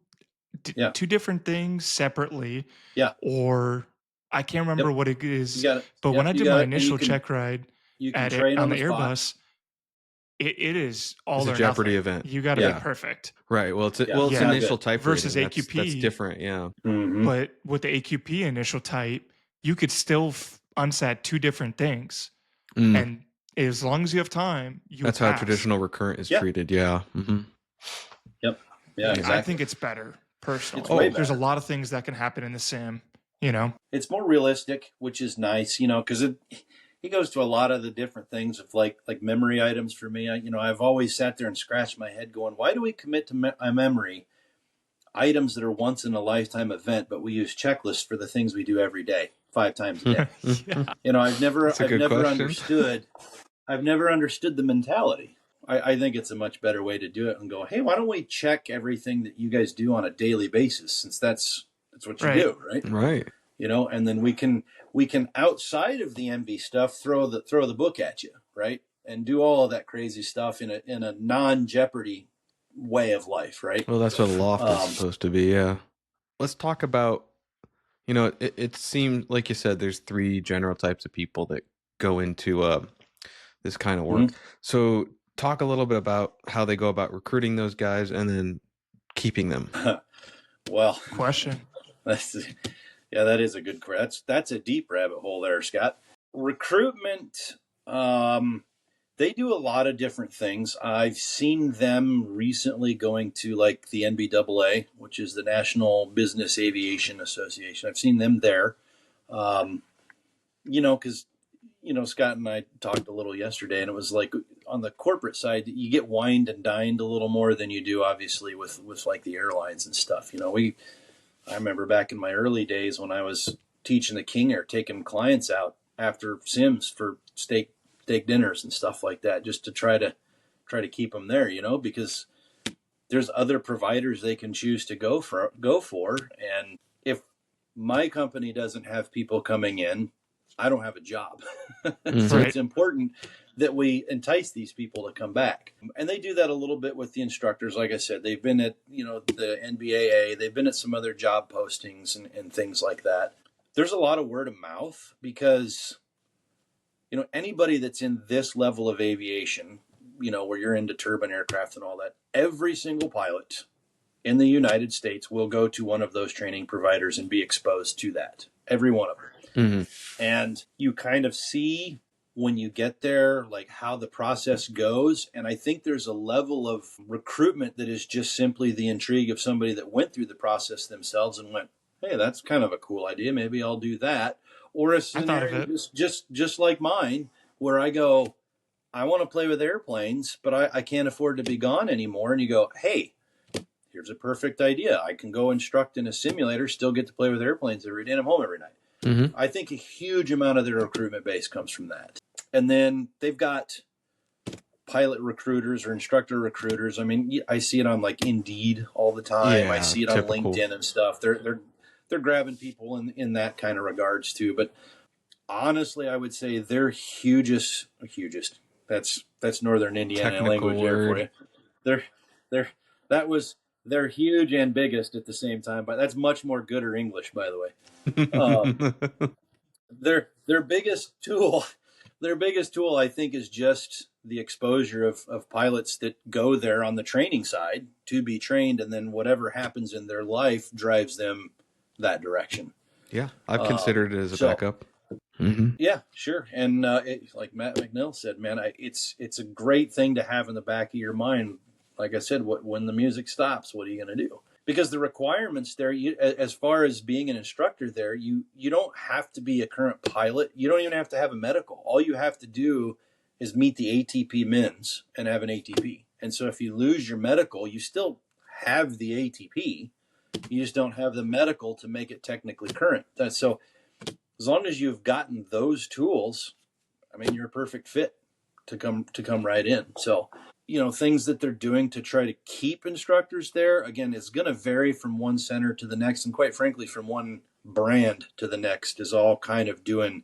things separately. Yeah. Or I can't remember what it is. But when I did my initial check ride you can at train on the the spot. Airbus, it is all It's a or Jeopardy nothing. event. You got to be perfect. Right. Well, it's Yeah. initial type Versus rating. AQP. That's different. Yeah. Mhm. But with the AQP initial type, you could still unsat two different things. And as long as you have time, that's how traditional recurrent is treated. Yeah. Yep. Yeah, exactly. I think it's better, personally. It's way better. There's a lot of things that can happen in the sim, you know? It's more realistic, which is nice, you know, because he goes to a lot of the different things of like memory items for me. I've always sat there and scratched my head going, why do we commit to a memory items that are once in a lifetime event, but we use checklists for the things we do every day, 5 times a day? You know, I've never understood the mentality. I think it's a much better way to do it and go, hey, why don't we check everything that you guys do on a daily basis, since that's what you do, right? Right. You know, and then we can outside of the MV stuff throw the book at you, right? And do all of that crazy stuff in a non-Jeopardy way of life, right? Well, that's what a loft is supposed to be. Yeah. Let's talk about, it seems like you said there's 3 general types of people that go into this kind of work. So talk a little bit about how they go about recruiting those guys and then keeping them. Well, question. That is a good question. That's a deep rabbit hole there, Scott. Recruitment, they do a lot of different things. I've seen them recently going to like the NBAA, which is the National Business Aviation Association. I've seen them there. Because Scott and I talked a little yesterday, and it was like on the corporate side, you get wined and dined a little more than you do, obviously, with like the airlines and stuff. I remember back in my early days when I was teaching the King Air, taking clients out after sims for steak dinners and stuff like that, just to try to keep them there, because there's other providers they can choose to go for. And if my company doesn't have people coming in, I don't have a job. Mhm. So Right. it's important that we entice these people to come back. And they do that a little bit with the instructors. Like I said, they've been at, the NBAA, they've been at some other job postings and things like that. There's a lot of word of mouth because, anybody that's in this level of aviation, where you're into turbine aircraft and all that, every single pilot in the United States will go to one of those training providers and be exposed to that. Every one of them. Mhm. And you kind of see when you get there, like how the process goes. And I think there's a level of recruitment that is just simply the intrigue of somebody that went through the process themselves and went, hey, that's kind of a cool idea. Maybe I'll do that. Or a I thought of scenario it. just like mine, where I go, I want to play with airplanes, but I can't afford to be gone anymore. And you go, hey, here's a perfect idea. I can go instruct in a simulator, still get to play with airplanes every day, and I'm home every night. Mhm. I think a huge amount of their recruitment base comes from that. And then they've got pilot recruiters or instructor recruiters. I mean, I see it on like Indeed all the time. I Yeah, see it on typical. LinkedIn and stuff. They're grabbing people in that kind of regards too. But honestly, I would say their hugest. That's Northern Indiana Technical language there for word. you. They're they're huge and biggest at the same time. But that's much more gooder English, by the way. Their biggest tool, I think, is just the exposure of pilots that go there on the training side to be trained, and then whatever happens in their life drives them that direction. Yeah, I've considered it as a So backup. Mhm. yeah, sure. And like Matt McNeil said, man, it's a great thing to have in the back of your mind. Like I said, when the music stops, what are you going to do? Because the requirements there, as far as being an instructor there, you don't have to be a current pilot. You don't even have to have a medical. All you have to do is meet the ATP mins and have an ATP. And so if you lose your medical, you still have the ATP. You just don't have the medical to make it technically current. So as long as you've gotten those tools, I mean, you're a perfect fit to come right in. So, things that they're doing to try to keep instructors there, again, it's going to vary from one center to the next, and quite frankly, from one brand to the next is all kind of doing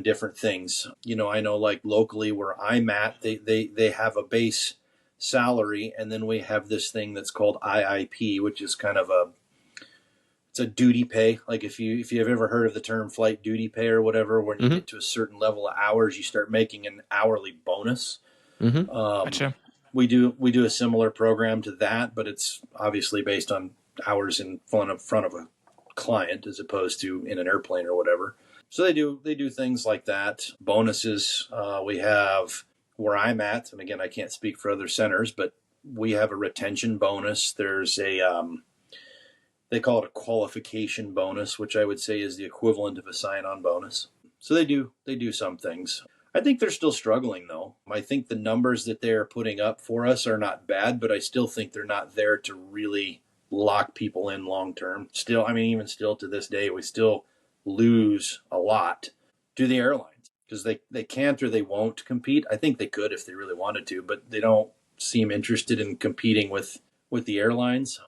different things. I know like locally where I'm at, they have a base salary, and then we have this thing that's called IIP, which is kind of it's a duty pay. Like if you've ever heard of the term flight duty pay or whatever, when you Mhm. get to a certain level of hours, you start making an hourly bonus. Mhm. Gotcha. We do a similar program to that, but it's obviously based on hours in front of a client as opposed to in an airplane or whatever. So they do things like that. Bonuses. We have where I'm at, and again, I can't speak for other centers, but we have a retention bonus. There's a they call it a qualification bonus, which I would say is the equivalent of a sign-on bonus. So they do some things. I think they're still struggling though. I think the numbers that they're putting up for us are not bad, but I still think they're not there to really lock people in long term. Still, I mean, even still to this day, we still lose a lot to the airlines because they can't or they won't compete. I think they could if they really wanted to, but they don't seem interested in competing with the airlines.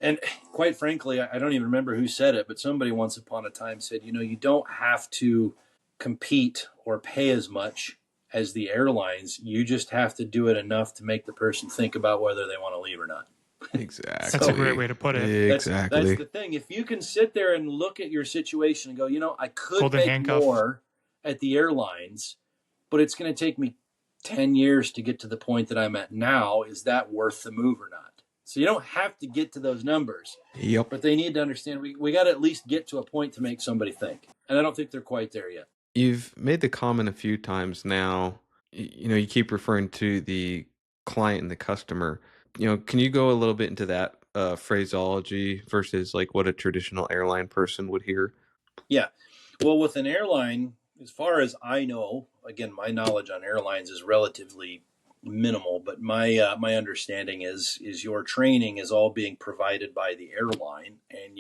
And quite frankly, I don't even remember who said it, but somebody once upon a time said, you don't have to compete or pay as much as the airlines. You just have to do it enough to make the person think about whether they want to leave or not. Exactly. That's a great way to put it. That's Exactly. the thing. If you can sit there and look at your situation and go, I could Golden make handcuff. more at the airlines, but it's going to take me 10 years to get to the point that I'm at now. Is that worth the move or not? So you don't have to get to those numbers, Yep. but they need to understand we got to at least get to a point to make somebody think. And I don't think they're quite there yet. You've made the comment a few times now. You keep referring to the client and the customer. Can you go a little bit into that phraseology versus like what a traditional airline person would hear? Yeah. Well, with an airline, as far as I know, again, my knowledge on airlines is relatively minimal, but my understanding is your training is all being provided by the airline, and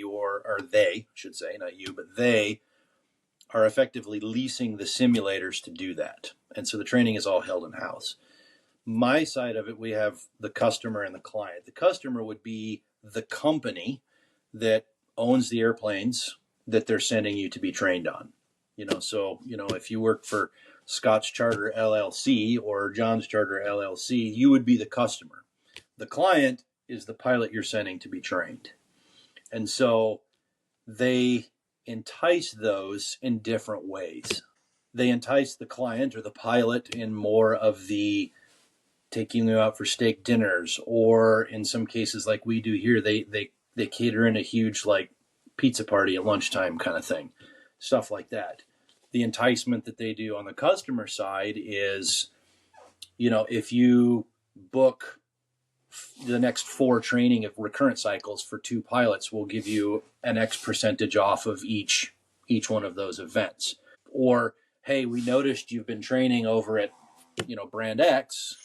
they should say, not you, but they are effectively leasing the simulators to do that, and so the training is all held in house. My side of it, we have the customer and the client. The customer would be the company that owns the airplanes that they're sending you to be trained on. So, if you work for Scott's Charter LLC or John's Charter LLC, you would be the customer. The client is the pilot you're sending to be trained. And so they entice those in different ways. They entice the client or the pilot in more of the taking you out for steak dinners, or in some cases like we do here, they cater in a huge like pizza party at lunchtime kind of thing, stuff like that. The enticement that they do on the customer side is, if you book the next 4 training of recurrent cycles for 2 pilots, we'll give you an X percentage off of each one of those events. Or, hey, we noticed you've been training over at, brand X.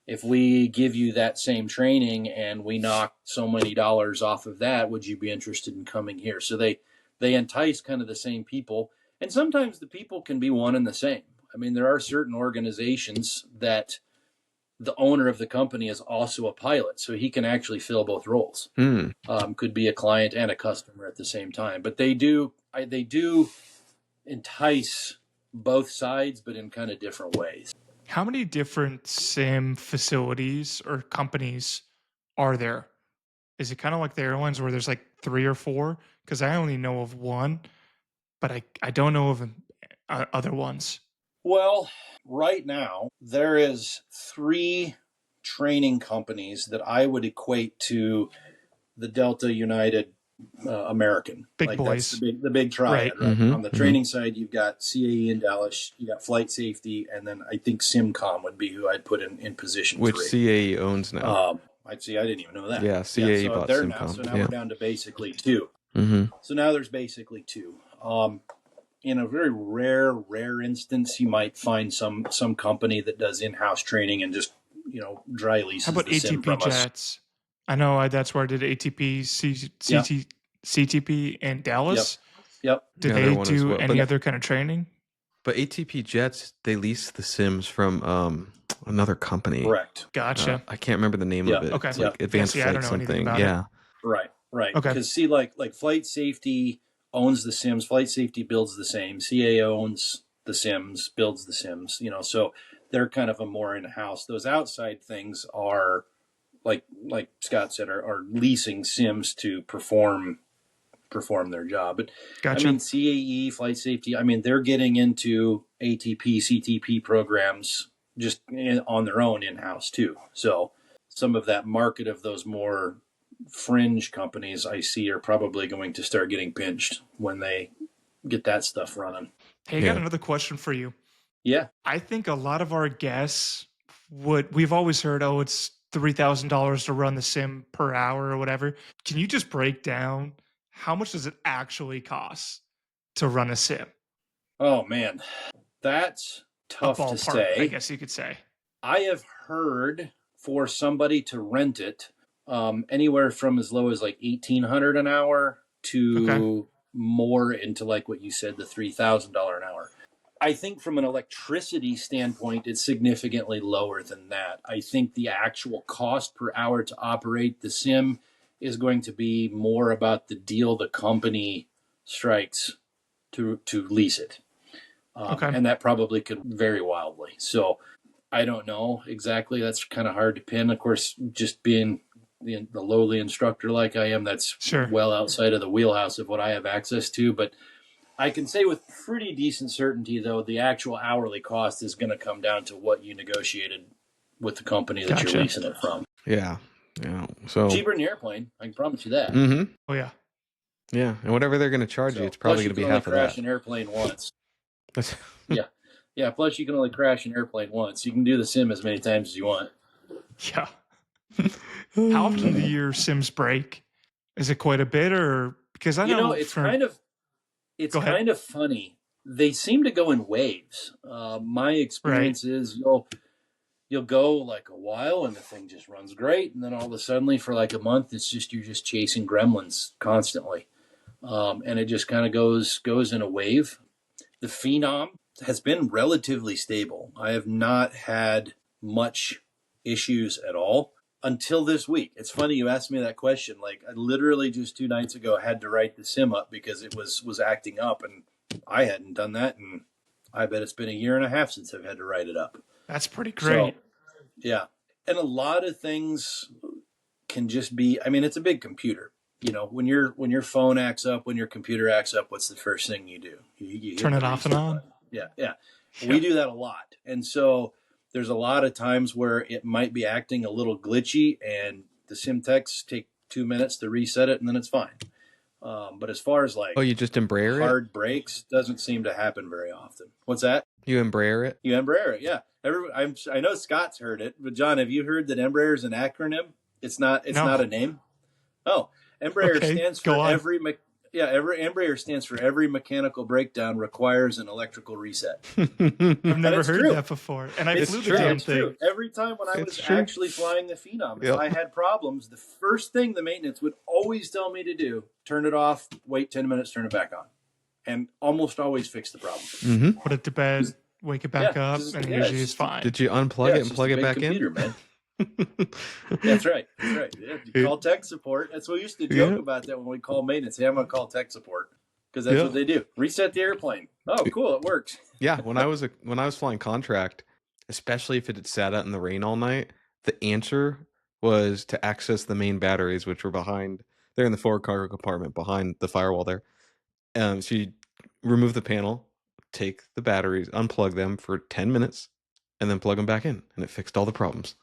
If we give you that same training and we knock so many dollars off of that, would you be interested in coming here? So they entice kind of the same people. And sometimes the people can be one and the same. I mean, there are certain organizations that the owner of the company is also a pilot, so he can actually fill both roles. Could be a client and a customer at the same time. But they do entice both sides, but in kind of different ways. How many different sim facilities or companies are there? Is it kind of like the airlines where there's like 3 or 4? Because I only know of one, but I don't know of other ones. Well, right now, there is 3 training companies that I would equate to the Delta United American. Big boys. That's the big triad, right? Mm-hmm. On the training side, you've got CAE in Dallas, you got Flight Safety, and then I think SimCom would be who I'd put in position 3. Which CAE owns now. I didn't even know that. Yeah, CAE bought they're SimCom. Now, so now we're down to basically 2. Mm-hmm. So now there's basically 2. In a very rare instance, you might find some company that does in-house training and just, dry leases. How about the sim from ATP us. jets? I know that's where I did ATP, CTP in Dallas. Yep. Did Yeah, they one as do well. any other kind of training? But ATP Jets, they lease the sims from another company. Correct. Gotcha. I can't remember the name of it. Okay. It's like Advanced I Flight don't know anything something. about Yeah. Right. Okay. Because see, like Flight Safety owns the sims. Flight Safety builds the same. CA owns the sims, builds the sims. So they're kind of a more in-house. Those outside things are like Scott said, are leasing sims to perform their job. But Gotcha. I mean, CAE, Flight Safety, they're getting into ATP, CTP programs just on their own in-house too. So some of that market of those more fringe companies I see are probably going to start getting pinched when they get that stuff running. Hey, I got another question for you. Yeah. I think a lot of our guests we've always heard, it's $3,000 to run the sim per hour or whatever. Can you just break down how much does it actually cost to run a sim? Oh man, that's tough to say. I guess you could say. I have heard for somebody to rent it anywhere from as low as like $1,800 an hour to more into like what you said, the $3,000 an hour. I think from an electricity standpoint, it's significantly lower than that. I think the actual cost per hour to operate the sim is going to be more about the deal the company strikes to lease it. And that probably could vary wildly. So I don't know exactly. That's kind of hard to pin. Of course, just being the lowly instructor like I am, that's well outside of the wheelhouse of what I have access to. But I can say with pretty decent certainty, though, the actual hourly cost is going to come down to what you negotiated with the company that you're leasing it from. Yeah. So cheaper than the airplane, I can promise you that. Mm-hmm. Oh yeah. Yeah, and whatever they're going to charge you, it's probably going to be half of that. Crash an airplane once. Yeah. Plus, you can only crash an airplane once. You can do the sim as many times as you want. Yeah. How often do your sims break? Is it quite a bit, or because I know it's kind of funny. They seem to go in waves. My experience is you'll go like a while and the thing just runs great, and then all of a sudden for like a month, you're just chasing gremlins constantly, and it just kind of goes in a wave. The Phenom has been relatively stable. I have not had much issues at all until this week. It's funny you asked me that question. Like I literally just 2 nights ago had to write the sim up because it was acting up, and I hadn't done that, and I bet it's been a year and a half since I've had to write it up. That's pretty great. So, yeah. And a lot of things can just be, I mean, it's a big computer. You know, when your phone acts up, when your computer acts up, what's the first thing you do? You Turn it off and on. Yeah, yeah. We do that a lot. And so there's a lot of times where it might be acting a little glitchy, and the sim techs take 2 minutes to reset it, and then it's fine. But as far as like you just Embraer hard breaks, doesn't seem to happen very often. What's that? You Embraer it? You Embraer it, yeah. I know Scott's heard it, but John, have you heard that Embraer is an acronym? It's not a name. Oh, Embraer stands for Embraer stands for every mechanical breakdown requires an electrical reset. I've never heard that before, and I flew the damn thing. Every time when I was actually flying the Phenom, if I had problems, the first thing the maintenance would always tell me to do: turn it off, wait 10 minutes, turn it back on, and almost always fix the problem. Put it to bed, wake it back up, and usually it's fine. Did you unplug it and plug it back computer, in? Man. That's right. Yeah, you call tech support. That's what we used to joke about that when we call maintenance. Hey, I'm going to call tech support because that's what they do. Reset the airplane. Oh, cool, it works. Yeah, when I was flying contract, especially if it had sat out in the rain all night, the answer was to access the main batteries, which were behind. They're in the forward cargo compartment behind the firewall there. So you remove the panel, take the batteries, unplug them for 10 minutes, and then plug them back in, and it fixed all the problems.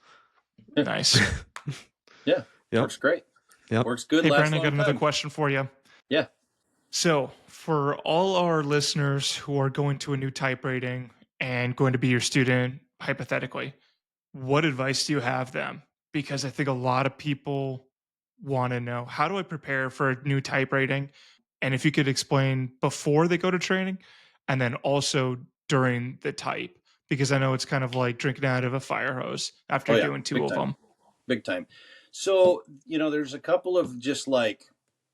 Nice. Works great. Works good. Hey, Brent, I got another question for you. Yeah. So, for all our listeners who are going to a new type rating and going to be your student, hypothetically, what advice do you have them? Because I think a lot of people want to know, how do I prepare for a new type rating? And if you could explain before they go to training and then also during the type, because I know it's kind of like drinking out of a fire hose after doing two of them. Big time. So, there's a couple of just like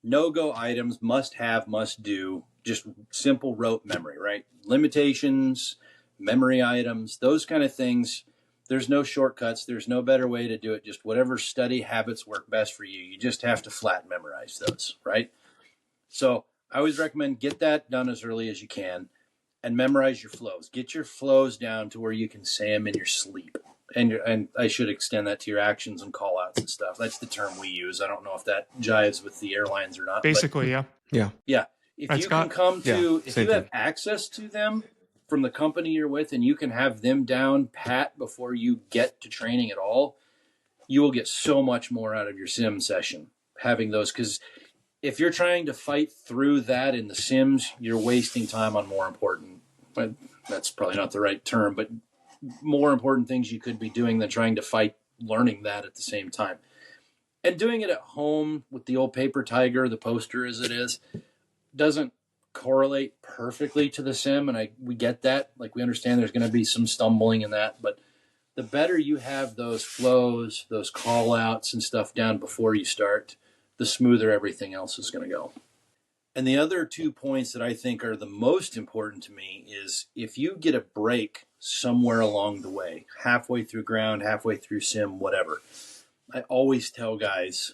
no-go items, must have, must do, just simple rote memory, right? Limitations, memory items, those kind of things. There's no shortcuts. There's no better way to do it. Just whatever study habits work best for you. You just have to flat memorize those, right? So I always recommend get that done as early as you can and memorize your flows. Get your flows down to where you can say them in your sleep. And I should extend that to your actions and call outs and stuff. That's the term we use. I don't know if that jives with the airlines or not. Basically, yeah. If you Scott? can if you have access to them from the company you're with and you can have them down pat before you get to training at all, you will get so much more out of your sim session having those. Because if you're trying to fight through that in the sims, you're wasting time on more important, but that's probably not the right term, but more important things you could be doing than trying to fight learning that at the same time. And doing it at home with the old paper tiger, the poster as it is, doesn't correlate perfectly to the sim. And we get that. Like, we understand there's going to be some stumbling in that, but the better you have those flows, those call outs and stuff down before you start, the smoother everything else is going to go. And the other 2 points that I think are the most important to me is if you get a break somewhere along the way, halfway through ground, halfway through sim, whatever, I always tell guys,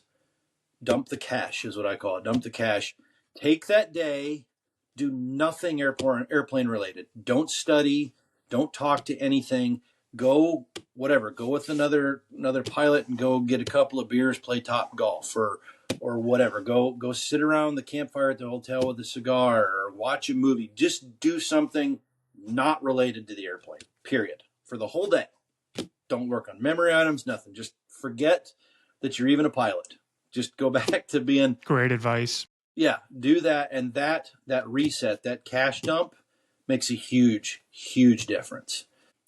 dump the cash is what I call it. Dump the cash. Take that day, do nothing airplane related. Don't study, don't talk to anything. Go whatever. Go with another pilot and go get a couple of beers, play top golf or whatever. Go sit around the campfire at the hotel with a cigar or watch a movie. Just do something not related to the airplane, period, for the whole day. Don't work on memory items, nothing. Just forget that you're even a pilot. Just go back to being... Great advice. Yeah, do that. And that reset, that cash dump makes a huge, huge difference.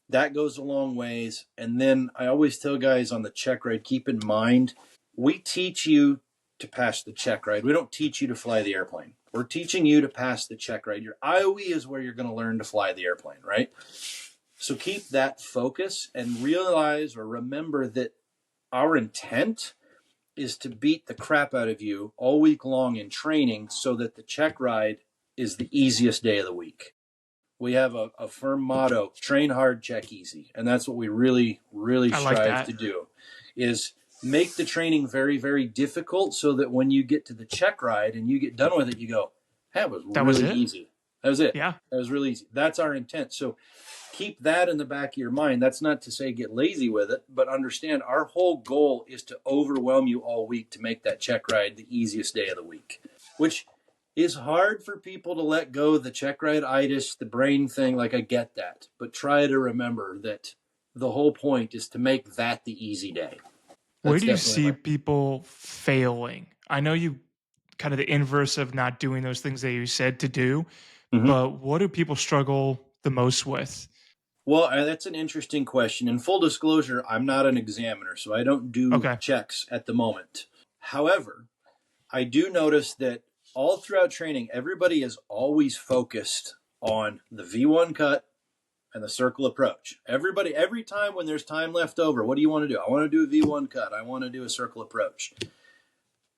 That goes a long ways. And then I always tell guys on the check ride, keep in mind, we teach you to pass the check ride. We don't teach you to fly the airplane. We're teaching you to pass the check ride. Your IOE is where you're going to learn to fly the airplane, right? So keep that focus and realize or remember that our intent is to beat the crap out of you all week long in training so that the check ride is the easiest day of the week. We have a firm motto, train hard, check easy. And that's what we really, really strive to do, is make the training very, very difficult so that when you get to the check ride and you get done with it, you go, that was really easy. That was it. Yeah. That was really easy. That's our intent. So keep that in the back of your mind. That's not to say get lazy with it, but understand our whole goal is to overwhelm you all week to make that check ride the easiest day of the week, which is hard for people to let go. The check ride itis, the brain thing, like I get that, but try to remember that the whole point is to make that the easy day. Where do you see people failing? I know you kind of the inverse of not doing those things that you said to do, but what do people struggle the most with? Well, that's an interesting question. In full disclosure, I'm not an examiner, so I don't do checks at the moment. However, I do notice that all throughout training, everybody is always focused on the V1 cut and the circle approach. Everybody, every time when there's time left over, what do you want to do? I want to do a V1 cut. I want to do a circle approach.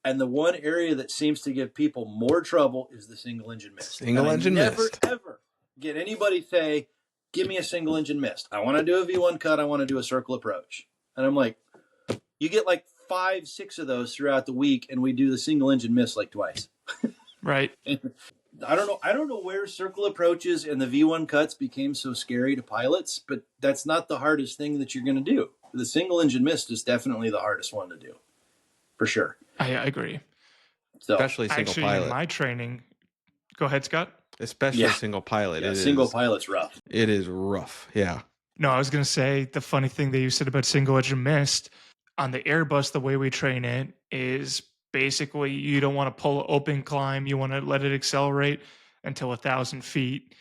And the one area that seems to give people more trouble is the single engine mist. Single engine mist. Never, ever get anybody say, give me a single engine mist. I want to do a V1 cut. I want to do a circle approach. And I'm like, you get like 5, 6 of those throughout the week, and we do the single engine mist like twice. Right. I don't know where circle approaches and the V1 cuts became so scary to pilots, but that's not the hardest thing that you're going to do. The single engine mist is definitely the hardest one to do, for sure. I agree. So, especially single pilot. In my training, go ahead, Scott. Especially single pilot. Yeah, single pilot's rough. It is rough. Yeah. No, I was going to say the funny thing that you said about single engine mist on the Airbus, the way we train it is basically you don't want to pull open climb. You want to let it accelerate until 1,000 feet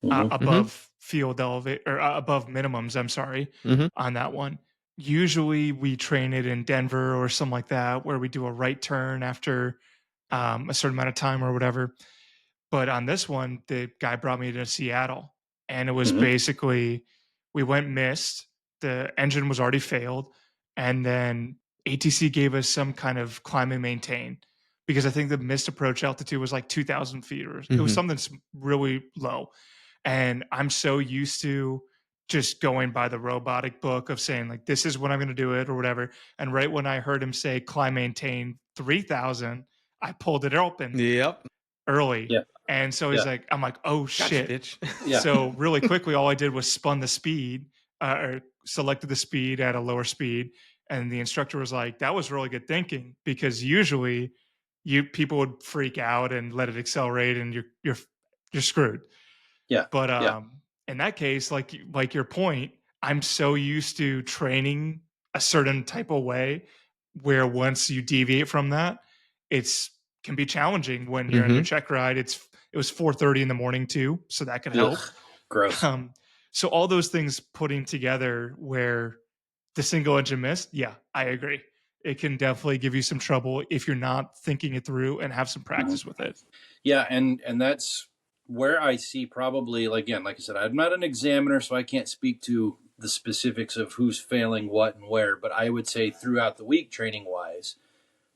above field elevate or above minimums. I'm sorry on that one. Usually we train it in Denver or something like that, where we do a right turn after a certain amount of time or whatever. But on this one, the guy brought me to Seattle, and it was basically we went missed. The engine was already failed, and then ATC gave us some kind of climb and maintain because I think the missed approach altitude was like 2,000 feet, or it was something really low. And I'm so used to just going by the robotic book of saying like, this is when I'm going to do it or whatever. And right when I heard him say climb maintain 3,000, I pulled it open early. Yeah. And so he's like, I'm like, oh shit. Bitch. So really quickly, all I did was spun the speed or selected the speed at a lower speed. And the instructor was like, that was really good thinking, because usually people would freak out and let it accelerate and you're screwed. Yeah. But in that case, like your point, I'm so used to training a certain type of way where once you deviate from that, can be challenging when you're in your check ride. It was 4:30 in the morning too, so that could help. Gross. So all those things putting together where the single engine mist, yeah, I agree. It can definitely give you some trouble if you're not thinking it through and have some practice with it. Yeah, and that's where I see probably, again, like I said, I'm not an examiner, so I can't speak to the specifics of who's failing what and where, but I would say throughout the week, training-wise,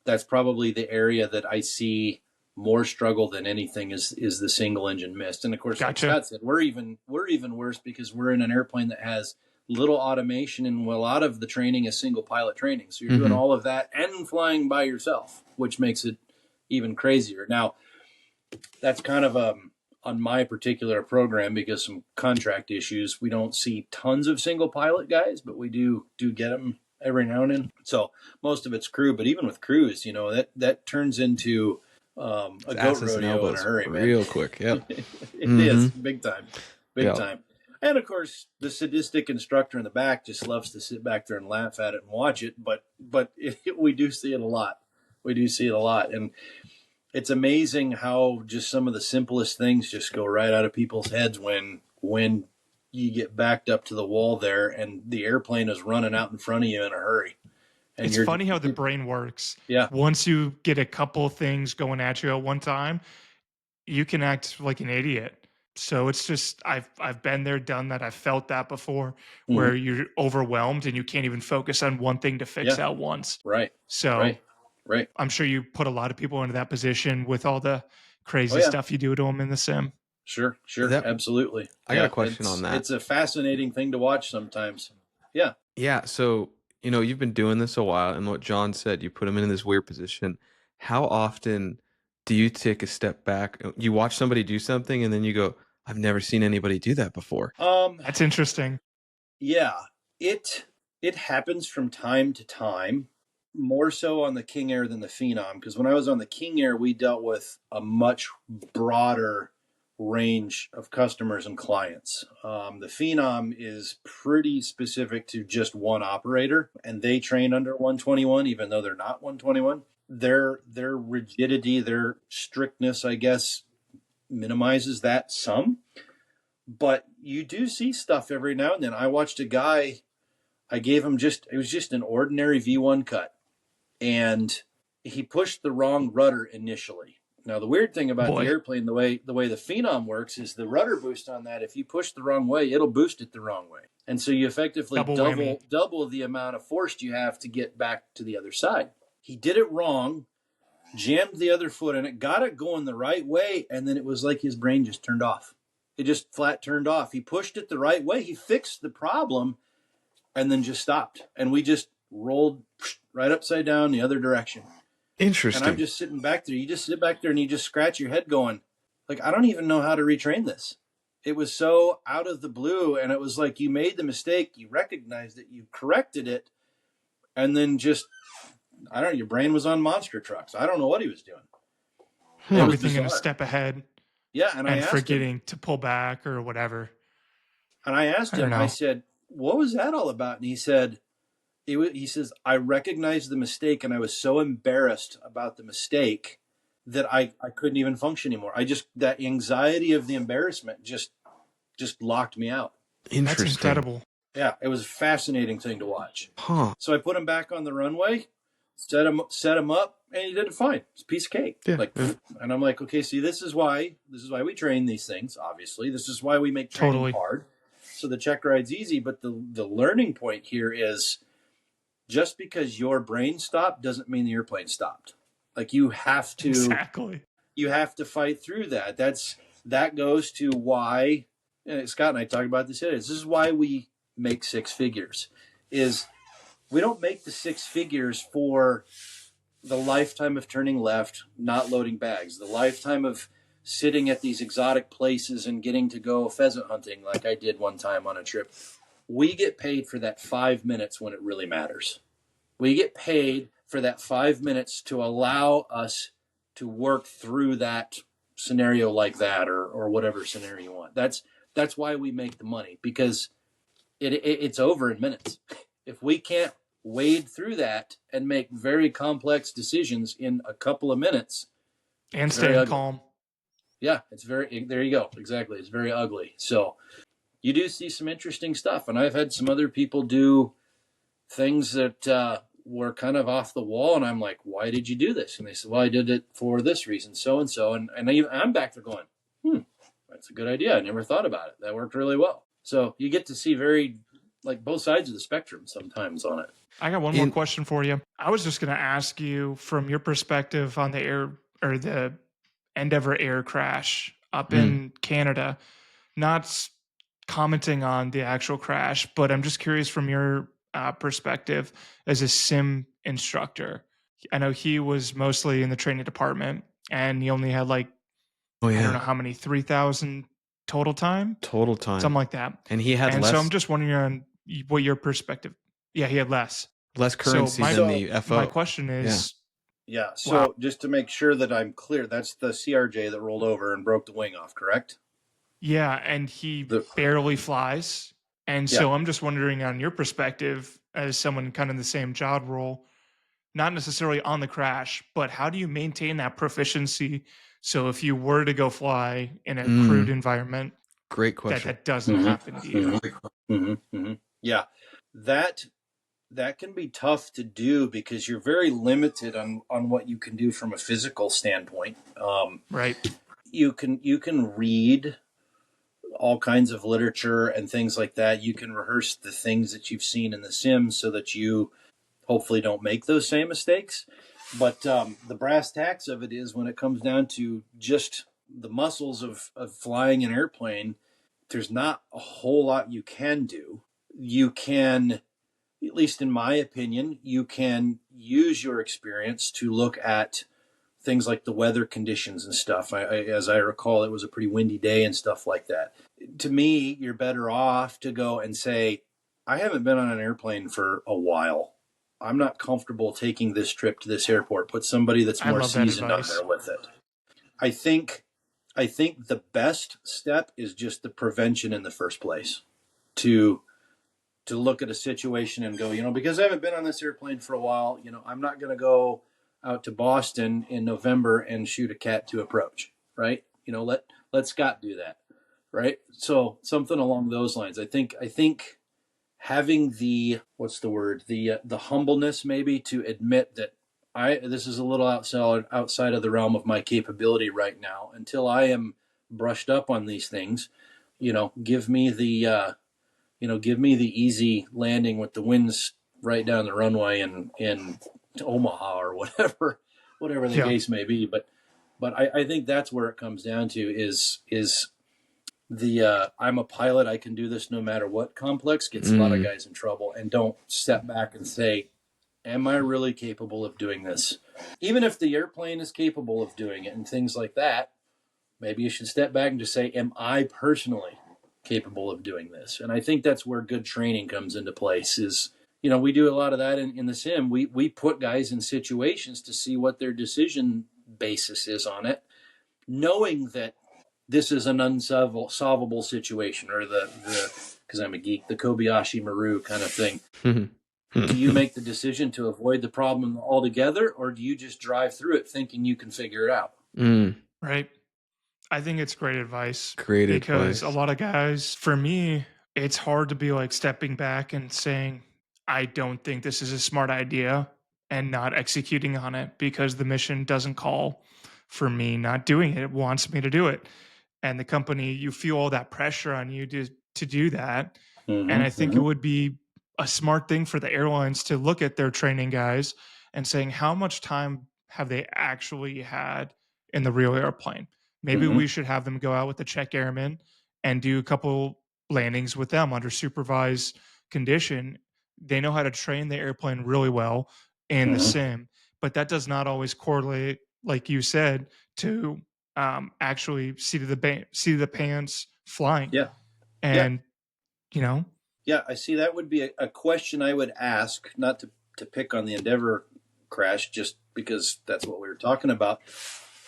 that's probably the area that I see more struggle than anything is the single engine mist. And of course, like Scott said, we're even worse because we're in an airplane that has little automation, and a lot of the training is single pilot training. So you're doing all of that and flying by yourself, which makes it even crazier. Now, that's kind of on my particular program, because some contract issues, we don't see tons of single pilot guys, but we do get them every now and then. So most of it's crew, but even with crews, that turns into a goat rodeo in a hurry, man. Real quick, yeah. It is big time. And of course, the sadistic instructor in the back just loves to sit back there and laugh at it and watch it. But we do see it a lot. And it's amazing how just some of the simplest things just go right out of people's heads when you get backed up to the wall there and the airplane is running out in front of you in a hurry. And it's funny how the brain works. Yeah. Once you get a couple things going at you at one time, you can act like an idiot. So it's just, I've been there, done that. I've felt that before, where you're overwhelmed and you can't even focus on one thing to fix out once. Right. So right. I'm sure you put a lot of people into that position with all the crazy stuff you do to them in the sim. Sure. Absolutely. I got a question on that. It's a fascinating thing to watch sometimes. Yeah. Yeah. So, you've been doing this a while, and what John said, you put him in this weird position. How often do you take a step back? You watch somebody do something and then you go, I've never seen anybody do that before. That's interesting. Yeah, it happens from time to time, more so on the King Air than the Phenom, because when I was on the King Air, we dealt with a much broader range of customers and clients. The Phenom is pretty specific to just one operator, and they train under 121, even though they're not 121. Their rigidity, their strictness, I guess, minimizes that some. But you do see stuff every now and then. I watched a guy, I gave him it was just an ordinary V1 cut, and he pushed the wrong rudder initially. Now, the weird thing about the airplane, the way the Phenom works, is the rudder boost on that, if you push the wrong way, it'll boost it the wrong way. And so you effectively double the amount of force you have to get back to the other side. He did it wrong, jammed the other foot in it, got it going the right way, and then it was like his brain just turned off. It just flat turned off. He pushed it the right way. He fixed the problem and then just stopped. And we just rolled right upside down the other direction. Interesting. And I'm just sitting back there. You just sit back there and you just scratch your head going, like, I don't even know how to retrain this. It was so out of the blue. And it was like you made the mistake. You recognized it. You corrected it. And then just, I don't know, your brain was on monster trucks. I don't know what he was doing. Everything in a step ahead. Yeah, and I asked forgetting to pull back or whatever. And I asked him, I said, what was that all about? And he said, he says, I recognized the mistake and I was so embarrassed about the mistake that I couldn't even function anymore. That anxiety of the embarrassment just locked me out. Interesting. That's incredible. Yeah, it was a fascinating thing to watch. Huh. So I put him back on the runway, set him up, and he did it fine. It's a piece of cake. Yeah. And I'm like, okay, see, this is why we train these things, obviously. This is why we make training hard. So the check ride's easy, but the learning point here is just because your brain stopped doesn't mean the airplane stopped. Like you have to you have to fight through that. That goes to why, and Scott and I talked about this today. This is why we make six figures. Is we don't make the six figures for the lifetime of turning left, not loading bags, the lifetime of sitting at these exotic places and getting to go pheasant hunting like I did one time on a trip. We get paid for that 5 minutes when it really matters. We get paid for that 5 minutes to allow us to work through that scenario like that or whatever scenario you want. That's why we make the money, because it's over in minutes. If we can't wade through that and make very complex decisions in a couple of minutes and stay calm. Yeah, there you go. Exactly. It's very ugly. So you do see some interesting stuff. And I've had some other people do things that were kind of off the wall. And I'm like, why did you do this? And they said, well, I did it for this reason, so-and-so. And I'm back there going, that's a good idea. I never thought about it. That worked really well. So you get to see both sides of the spectrum sometimes on it. I got one more question for you. I was just going to ask you, from your perspective on the Endeavour air crash up in Canada, not commenting on the actual crash, but I'm just curious from your perspective as a sim instructor. I know he was mostly in the training department and he only had I don't know how many, 3,000 total time, something like that. And he had less. So I'm just wondering on what your perspective. Yeah, he had less currency than the FO. My question is, Yeah, so just to make sure that I'm clear, that's the CRJ that rolled over and broke the wing off, correct? Yeah, and he barely flies. And so I'm just wondering on your perspective as someone kind of in the same job role, not necessarily on the crash, but how do you maintain that proficiency? So if you were to go fly in a crewed environment, great question, that doesn't happen to you. Yeah, that can be tough to do because you're very limited on what you can do from a physical standpoint. Right. You can read all kinds of literature and things like that. You can rehearse the things that you've seen in the sims so that you hopefully don't make those same mistakes. But the brass tacks of it is when it comes down to just the muscles of flying an airplane, there's not a whole lot you can do. You can, at least in my opinion, you can use your experience to look at things like the weather conditions and stuff. As I recall, it was a pretty windy day and stuff like that. To me, you're better off to go and say, I haven't been on an airplane for a while. I'm not comfortable taking this trip to this airport. Put somebody that's I more love that seasoned on advice. there with it. I think the best step is just the prevention in the first place. To look at a situation and go, because I haven't been on this airplane for a while, I'm not going to go out to Boston in November and shoot a Cat 2 approach, right? Let Scott do that, right? So something along those lines. I think having the humbleness maybe to admit that this is a little outside of the realm of my capability right now. Until I am brushed up on these things, give me the easy landing with the winds right down the runway in Omaha or whatever the case may be. But I think that's where it comes down to is the I'm a pilot, I can do this no matter what complex gets a lot of guys in trouble, and don't step back and say, am I really capable of doing this? Even if the airplane is capable of doing it and things like that, maybe you should step back and just say, am I personally capable of doing this? And I think that's where good training comes into place is, we do a lot of that in the sim. We put guys in situations to see what their decision basis is on it, knowing that this is an unsolvable situation, or because I'm a geek, the Kobayashi Maru kind of thing. Do you make the decision to avoid the problem altogether, or do you just drive through it thinking you can figure it out? Right. I think it's great advice. Great because advice. a lot of guys, for me, it's hard to be like stepping back and saying, I don't think this is a smart idea, and not executing on it because the mission doesn't call for me not doing it. It wants me to do it. And the company, you feel all that pressure on you to do that. And I think it would be a smart thing for the airlines to look at their training guys and saying, how much time have they actually had in the real airplane? Maybe we should have them go out with the check airmen and do a couple landings with them under supervised condition. They know how to train the airplane really well in the sim, but that does not always correlate, like you said, to actually seat of the pants flying. Yeah. And Yeah, I see. That would be a question I would ask, not to pick on the Endeavor crash, just because that's what we were talking about.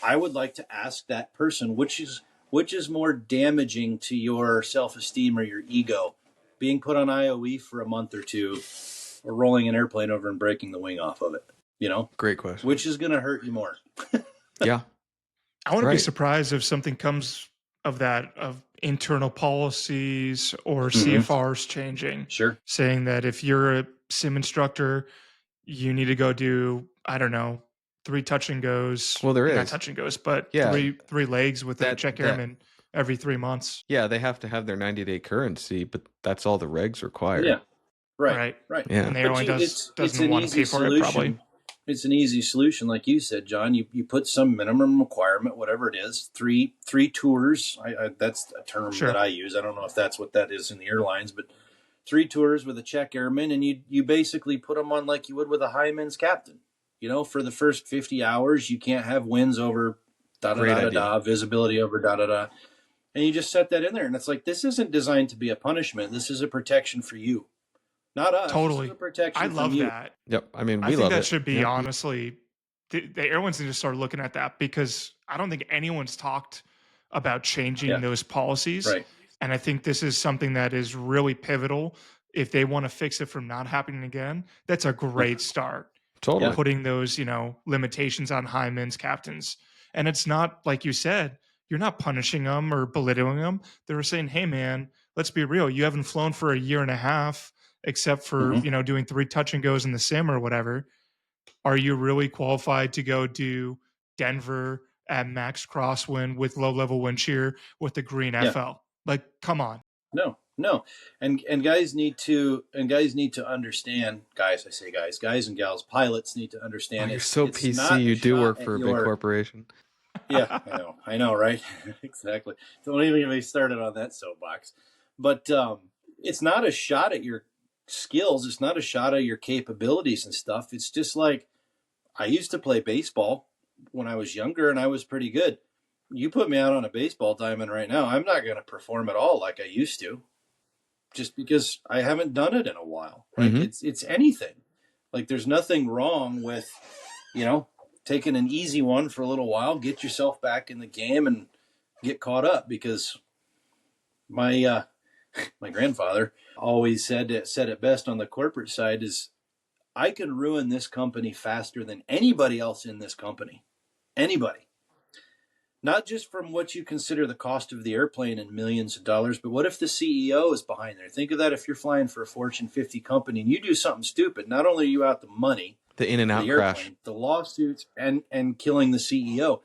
I would like to ask that person, which is more damaging to your self-esteem or your ego, being put on IOE for a month or two, or rolling an airplane over and breaking the wing off of it. Great question. Which is going to hurt you more? Yeah. I wouldn't be surprised if something comes of that, of internal policies or CFRs changing. Sure. Saying that if you're a sim instructor, you need to go do, I don't know, 3 touch and goes. Well, there not is. touch and goes, but Yeah. three legs with a check airman every 3 months. Yeah, they have to have their 90-day currency, but that's all the regs require. Yeah. Right. Yeah. And the airline doesn't want to pay for it, probably. It's an easy solution, like you said, John. You put some minimum requirement, whatever it is, three tours. That's a term that I use. I don't know if that's what that is in the airlines, but 3 tours with a check airman, and you basically put them on like you would with a highman's captain. For the first 50 hours, you can't have winds over visibility over and you just set that in there, and it's like, this isn't designed to be a punishment. This is a protection for you. Not us. Totally. I love that. Yep. I mean, I think love that it. should be, honestly, the airlines need to start looking at that, because I don't think anyone's talked about changing those policies. Right. And I think this is something that is really pivotal. If they want to fix it from not happening again, that's a great start. Totally. Putting those, limitations on highmen's captains. And it's not, like you said, you're not punishing them or belittling them. They were saying, hey, man, let's be real. You haven't flown for a year and a half, except for, doing 3 touch and goes in the sim or whatever. Are you really qualified to go do Denver at max crosswind with low level wind shear with the green FL? Like, come on. No. And guys need to understand, guys and gals, pilots need to understand. You're so PC. You do work for a big corporation. Yeah, I know, right? Exactly. Don't even get me started on that soapbox. But it's not a shot at your skills. It's not a shot at your capabilities and stuff. It's just like, I used to play baseball. when I was younger and I was pretty good. You put me out on a baseball diamond right now, I'm not going to perform at all like I used to, just because I haven't done it in a while. Right? It's anything. Like there's nothing wrong with, taking an easy one for a little while, get yourself back in the game and get caught up, because my my grandfather always said it best on the corporate side is, I can ruin this company faster than anybody else in this company. Anybody. Not just from what you consider the cost of the airplane in millions of dollars, but what if the CEO is behind there? Think of that if you're flying for a Fortune 50 company and you do something stupid. Not only are you out the money, the in and out crash, the lawsuits, and killing the CEO.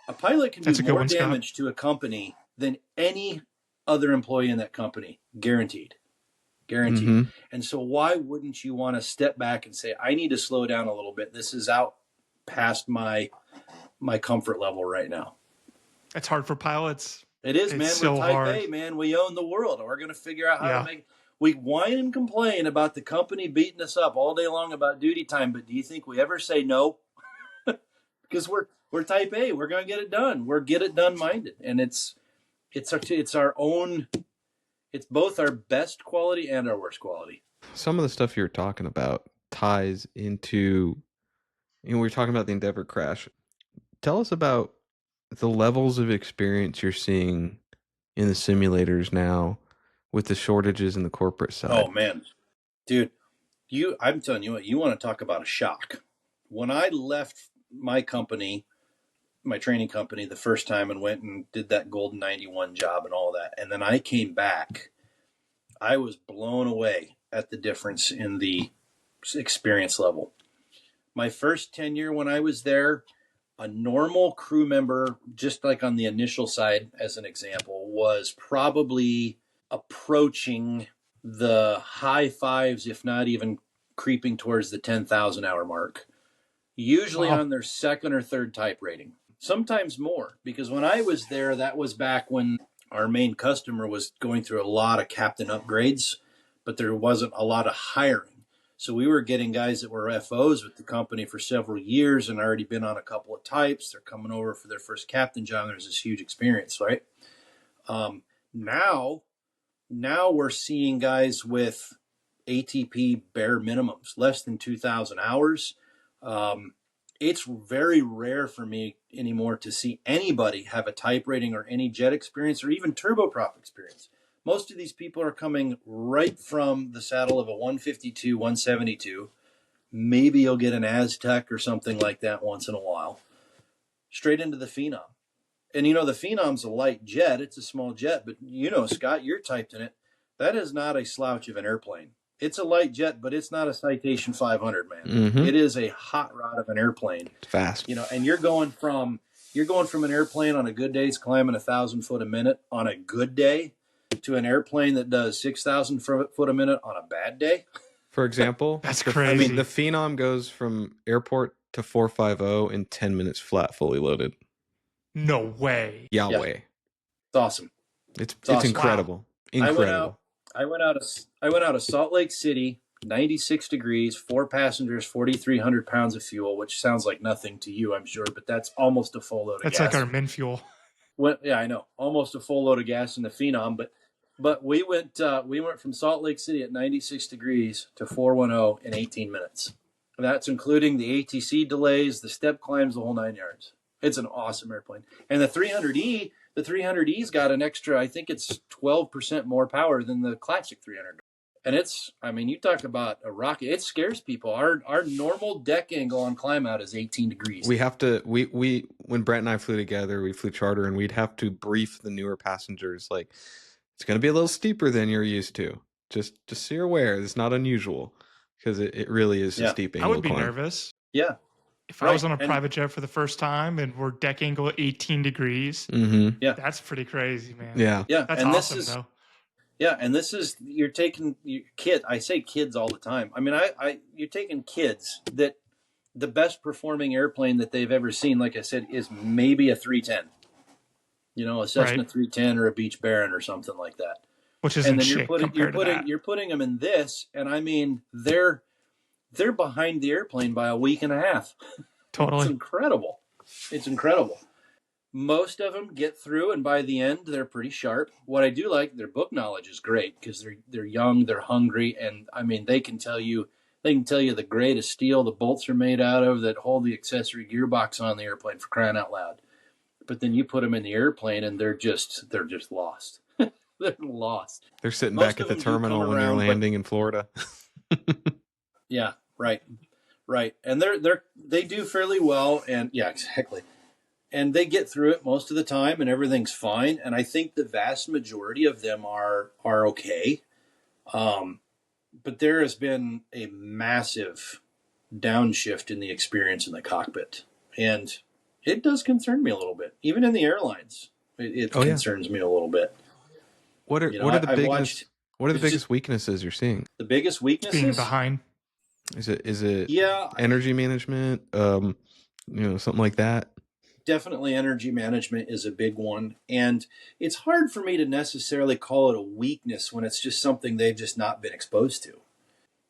A pilot can do more damage to a company than any other employee in that company. Guaranteed. And so why wouldn't you want to step back and say, I need to slow down a little bit. This is out past my comfort level right now. It's hard for pilots. It is, it's man. So we're Type hard. A, man. We own the world. We're going to figure out how to make it. We whine and complain about the company beating us up all day long about duty time, but do you think we ever say no? Because we're Type A. We're going to get it done. We're get it done minded, and it's our own. It's both our best quality and our worst quality. Some of the stuff you're talking about ties into, we're talking about the Endeavour crash. Tell us about the levels of experience you're seeing in the simulators now with the shortages in the corporate side. Oh man, dude, I'm telling you what, you want to talk about a shock. When I left my company, my training company, the first time and went and did that Golden 91 job and all that, and then I came back, I was blown away at the difference in the experience level. My first tenure when I was there, a normal crew member, just like on the initial side, as an example, was probably approaching the high fives, if not even creeping towards the 10,000 hour mark, usually on their second or third type rating, sometimes more. Because when I was there, that was back when our main customer was going through a lot of captain upgrades, but there wasn't a lot of hiring. So we were getting guys that were FOs with the company for several years and already been on a couple of types. They're coming over for their first captain job. There's this huge experience, right? Now we're seeing guys with ATP bare minimums, less than 2,000 hours. It's very rare for me anymore to see anybody have a type rating or any jet experience or even turboprop experience. Most of these people are coming right from the saddle of a 152, 172. Maybe you'll get an Aztec or something like that once in a while. Straight into the Phenom. And the Phenom's a light jet. It's a small jet, but Scott, you're typed in it. That is not a slouch of an airplane. It's a light jet, but it's not a Citation 500, man. It is a hot rod of an airplane. It's fast. And you're going from an airplane on a good day, it's climbing 1,000 foot a minute on a good day, to an airplane that does 6,000 foot a minute on a bad day. For example, that's crazy. The Phenom goes from airport to 450 in 10 minutes flat, fully loaded. No way. Yahweh. Yeah. It's awesome. It's awesome. Incredible. Wow. Incredible. I went out of Salt Lake City, 96 degrees, 4 passengers, 4,300 pounds of fuel, which sounds like nothing to you, I'm sure, but that's almost a full load of gas. That's like our min fuel. Yeah, I know. Almost a full load of gas in the Phenom, but we went from Salt Lake City at 96 degrees to 410 in 18 minutes. And that's including the ATC delays, the step climbs, the whole 9 yards. It's an awesome airplane. And the 300E's got an extra, I think it's 12% more power than the classic 300. And you talk about a rocket. It scares people. Our normal deck angle on climb out is 18 degrees. We have to, when Brent and I flew together, we flew charter, and we'd have to brief the newer passengers, like, it's going to be a little steeper than you're used to. Just so you're aware, it's not unusual, because it really is a steep angle. I would be climb. nervous. Yeah. If I was on a private jet for the first time and we're deck angle at 18 degrees, that's pretty crazy, man. Yeah. That's and awesome, though. Yeah, and this is, you're taking kids. I say kids all the time. You're taking kids that the best performing airplane that they've ever seen, like I said, is maybe a 310. A Cessna 310 or a Beech Baron or something like that. Which is you're putting them in this, and they're behind the airplane by a week and a half. Totally. It's incredible. It's incredible. Most of them get through, and by the end, they're pretty sharp. What I do like, their book knowledge is great because they're young, they're hungry, and I mean they can tell you the grade of steel the bolts are made out of that hold the accessory gearbox on the airplane, for crying out loud. But then you put them in the airplane, and they're just lost. They're lost. They're sitting Most back at of the them do come terminal when you're around, but landing in Florida. yeah, right, and they do fairly well, and yeah, exactly. And they get through it most of the time, and everything's fine. And I think the vast majority of them are okay. But there has been a massive downshift in the experience in the cockpit, and it does concern me a little bit. Even in the airlines, it concerns me a little bit. What are the biggest weaknesses you're seeing? The biggest weaknesses being behind. Is it yeah, energy management? Something like that. Definitely energy management is a big one. And it's hard for me to necessarily call it a weakness when it's just something they've just not been exposed to.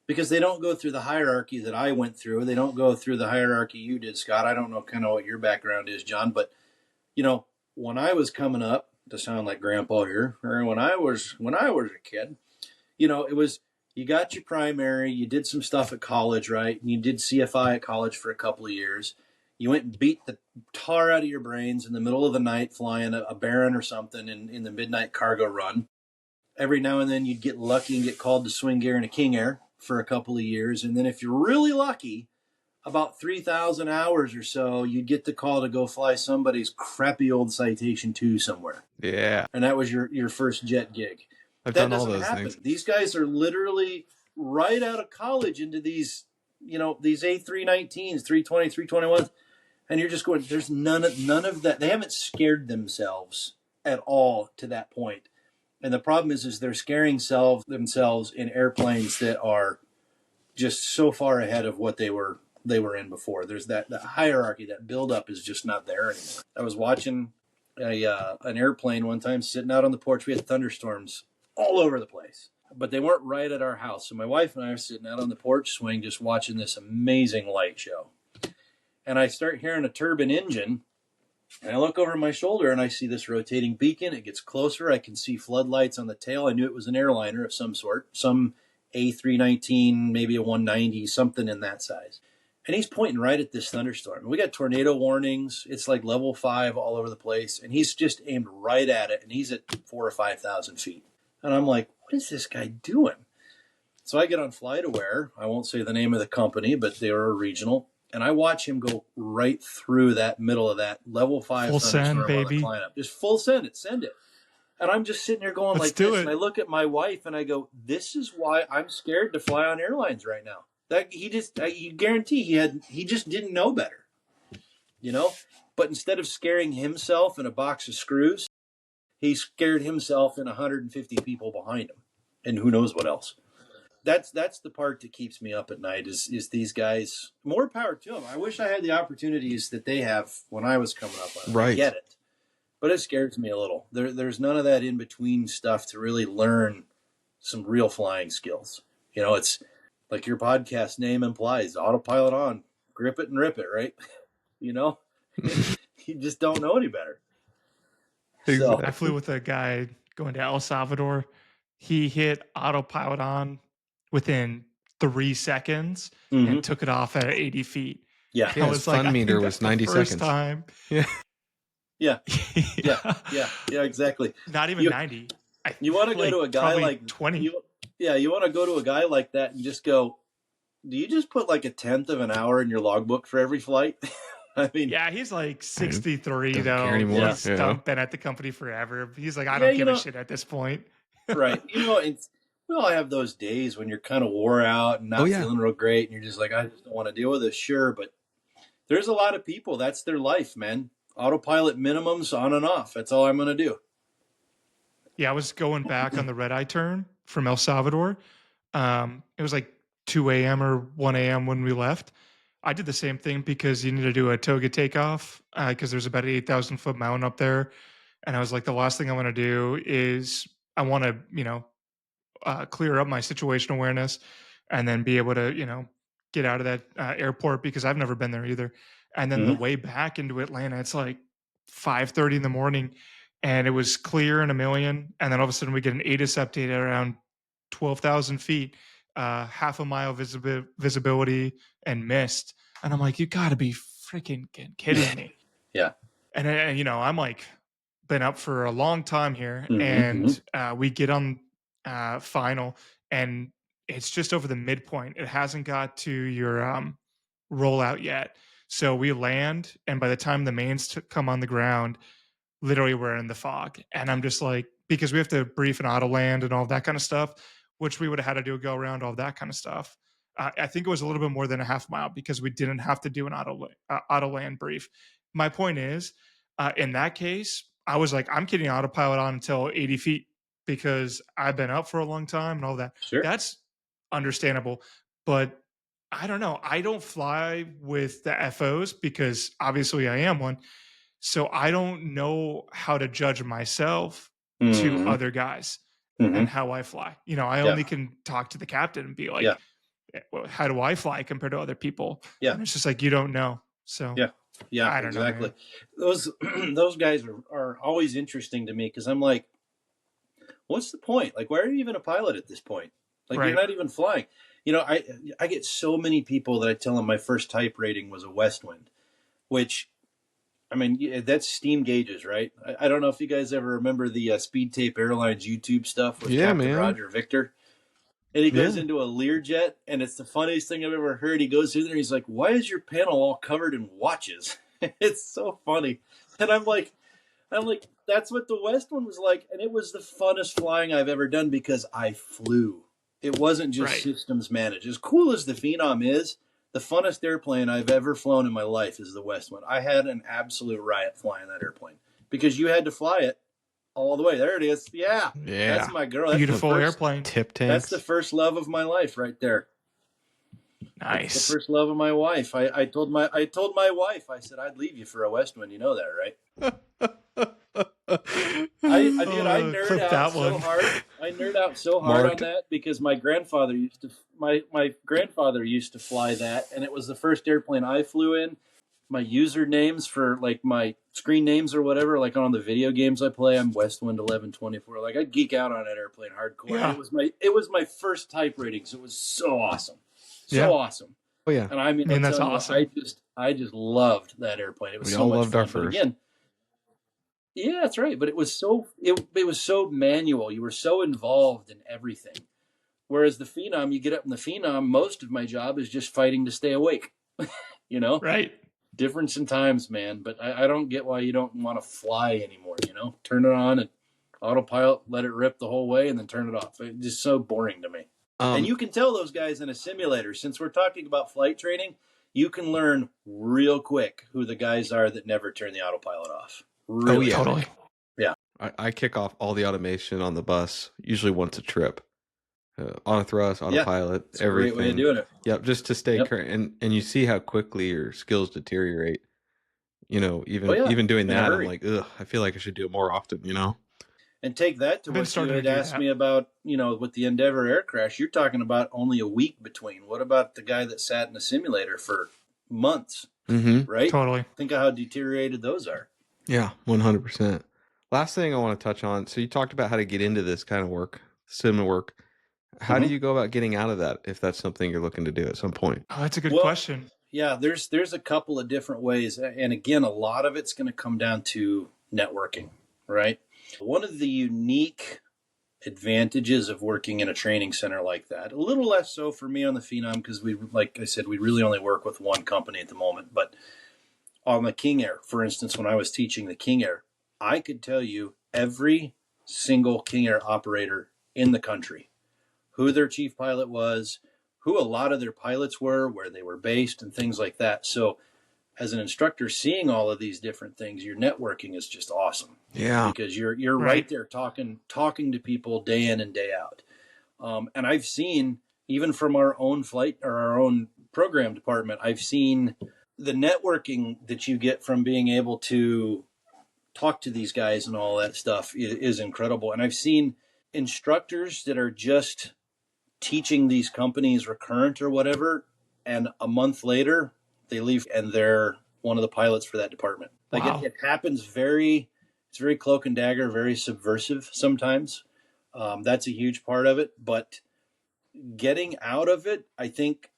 Because they don't go through the hierarchy that I went through. They don't go through the hierarchy you did, Scott. I don't know kind of what your background is, John. But, when I was coming up, to sound like Grandpa here, or when I was a kid, it was, you got your primary, you did some stuff at college, right? And you did CFI at college for a couple of years. You went and beat the tar out of your brains in the middle of the night flying a Baron or something in the midnight cargo run. Every now and then you'd get lucky and get called to swing gear in a King Air for a couple of years. And then if you're really lucky, about 3,000 hours or so, you'd get the call to go fly somebody's crappy old Citation 2 somewhere. Yeah. And that was your first jet gig. I've That done all doesn't those happen. things. These guys are literally right out of college into these, these A319s, 320, 321s. And you're just going, there's none of that. They haven't scared themselves at all to that point. And the problem is they're scaring themselves in airplanes that are just so far ahead of what they were in before. There's that hierarchy, that buildup is just not there anymore. I was watching an airplane one time sitting out on the porch. We had thunderstorms all over the place, but they weren't right at our house. So my wife and I are sitting out on the porch swing just watching this amazing light show. And I start hearing a turbine engine, and I look over my shoulder, and I see this rotating beacon. It gets closer. I can see floodlights on the tail. I knew it was an airliner of some sort, some A319, maybe a 190, something in that size. And he's pointing right at this thunderstorm. We got tornado warnings. It's like level 5 all over the place, and he's just aimed right at it, and he's at 4,000 or 5,000 feet. And I'm like, what is this guy doing? So I get on FlightAware. I won't say the name of the company, but they are a regional. And I watch him go right through that middle of that level 5 full send, baby. Up. Just full send it. And I'm just sitting there going Let's like do this. it. And I look at my wife and I go, this is why I'm scared to fly on airlines right now. That you guarantee he just didn't know better. But instead of scaring himself in a box of screws, he scared himself and 150 people behind him. And who knows what else. That's the part that keeps me up at night is these guys. More power to them. I wish I had the opportunities that they have when I was coming up. Right. I get it, but it scares me a little. There's none of that in between stuff to really learn some real flying skills. It's like your podcast name implies: autopilot on, grip it and rip it. Right? You just don't know any better. Exactly. So, I flew with a guy going to El Salvador. He hit autopilot on within 3 seconds and took it off at 80 feet. Yeah. His fun meter was 90 seconds. Time. Yeah. yeah. Yeah, exactly. Not even 90. You want to go to a guy like 20. You want to go to a guy like that and just go, do you just put like 1/10 of an hour in your logbook for every flight? I mean, yeah, he's like 63 though. He's been at the company forever. He's like, I don't give a shit at this point. Right. We all have those days when you're kind of wore out and not feeling real great, and you're just like, I just don't want to deal with this. Sure, but there's a lot of people. That's their life, man. Autopilot minimums on and off. That's all I'm going to do. Yeah, I was going back on the red-eye turn from El Salvador. It was like 2 a.m. or 1 a.m. when we left. I did the same thing because you need to do a toga takeoff because there's about an 8,000 foot mountain up there. And I was like, the last thing I want to do is I want to, clear up my situation awareness and then be able to, get out of that airport because I've never been there either. And then the way back into Atlanta, it's like 5:30 in the morning, and it was clear in a million. And then all of a sudden, we get an ATIS update at around 12,000 feet, half a mile visibility, and mist. And I'm like, you got to be freaking kidding me. Yeah. And you know, I'm like, been up for a long time here, and we get on final, and it's just over the midpoint. It hasn't got to your rollout yet. So we land, and by the time the mains come on the ground, literally we're in the fog. And I'm just like, because we have to brief an auto land and all that kind of stuff, which we would have had to do a go around, all that kind of stuff. I think it was a little bit more than a half mile because we didn't have to do an auto land brief. My point is, in that case, I was like, I'm keeping autopilot on until 80 feet because I've been up for a long time and all that. Sure. That's understandable. But I don't know. I don't fly with the FOs because obviously I am one. So I don't know how to judge myself to other guys and how I fly. You know, I only can talk to the captain and be like, well, how do I fly compared to other people? Yeah. And it's just like, you don't know. So yeah, I don't exactly. know, those guys are always interesting to me because I'm like, what's the point? Like, why are you even a pilot at this point? Like, you're not even flying. You know, I get so many people that I tell them my first type rating was a West Wind, which, I mean, that's steam gauges, right? I don't know if you guys ever remember the Speed Tape Airlines YouTube stuff with Captain Roger Victor. And he goes into a Learjet, and it's the funniest thing I've ever heard. He goes through there, and he's like, why is your panel all covered in watches? It's so funny. And I'm like, that's what the West one was like. And it was the funnest flying I've ever done because I flew. It wasn't just systems managed. As cool as the Phenom is, the funnest airplane I've ever flown in my life is the West one. I had an absolute riot flying that airplane because you had to fly it all the way. There it is. Yeah. That's my girl. That's beautiful airplane. Tip tanks. That's the first love of my life right there. Nice. That's the first love of my wife. I told my wife, I said, I'd leave you for a West Wind. You know that, right? I nerd out so hard. I nerd out so hard on that because my grandfather used to fly that, and it was the first airplane I flew in. My usernames for like my screen names or whatever, like on the video games I play, I'm Westwind 1124. Like I geek out on that airplane hardcore. Yeah. It was my first type rating, so it was so awesome, awesome. Oh yeah, and I mean that's awesome. I just loved that airplane. It was so much loved fun. Our first. Again, yeah, that's right. But it was so manual. You were so involved in everything. Whereas the Phenom, you get up in the Phenom, most of my job is just fighting to stay awake. You know, right? Difference in times, man. But I don't get why you don't want to fly anymore. You know, turn it on and autopilot, let it rip the whole way, and then turn it off. It's just so boring to me. And you can tell those guys in a simulator. Since we're talking about flight training, you can learn real quick who the guys are that never turn the autopilot off. Really totally. Yeah. I kick off all the automation on the bus, usually once a trip. On a thrust, autopilot, it's everything. A great way of doing it. Yep, just to stay current. And you see how quickly your skills deteriorate. You know, even doing that, I'm like, ugh, I feel like I should do it more often, you know? And take that to what you had asked me about, you know, with the Endeavor air crash. You're talking about only a week between. What about the guy that sat in a simulator for months, right? Totally. Think of how deteriorated those are. Yeah, 100%. Last thing I want to touch on. So you talked about how to get into this kind of work, sim work. How do you go about getting out of that if that's something you're looking to do at some point? Oh, that's a good question. Yeah, there's a couple of different ways. And again, a lot of it's going to come down to networking, right? One of the unique advantages of working in a training center like that, a little less so for me on the Phenom because like I said, we really only work with one company at the moment. But on the King Air, for instance, when I was teaching the King Air, I could tell you every single King Air operator in the country, who their chief pilot was, who a lot of their pilots were, where they were based, and things like that. So as an instructor, seeing all of these different things, your networking is just awesome. Yeah. Because you're right there talking to people day in and day out. And I've seen, even from our own flight or our own program department, I've seen the networking that you get from being able to talk to these guys and all that stuff is incredible. And I've seen instructors that are just teaching these companies recurrent or whatever, and a month later they leave and they're one of the pilots for that department. Like Wow. it happens it's very cloak and dagger, very subversive sometimes. That's a huge part of it. But getting out of it, I think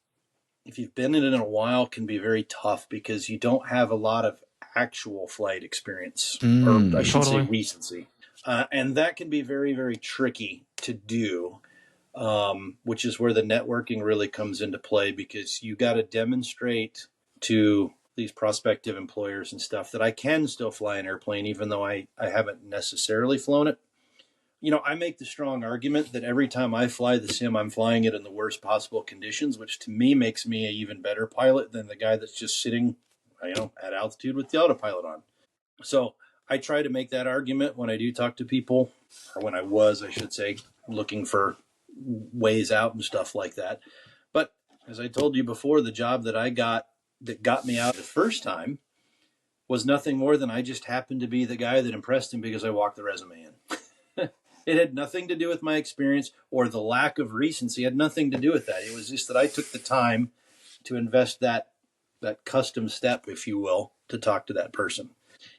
if you've been in it in a while, can be very tough because you don't have a lot of actual flight experience, or I should say Totally. recency. And that can be very, very tricky to do, which is where the networking really comes into play, because you got to demonstrate to these prospective employers and stuff that I can still fly an airplane, even though I haven't necessarily flown it. You know, I make the strong argument that every time I fly the sim, I'm flying it in the worst possible conditions, which to me makes me an even better pilot than the guy that's just sitting, at altitude with the autopilot on. So I try to make that argument when I do talk to people, or when I should say, looking for ways out and stuff like that. But as I told you before, the job that I got that got me out the first time was nothing more than I just happened to be the guy that impressed him because I walked the resume in. It had nothing to do with my experience or the lack of recency. It had nothing to do with that. It was just that I took the time to invest that custom step, if you will, to talk to that person.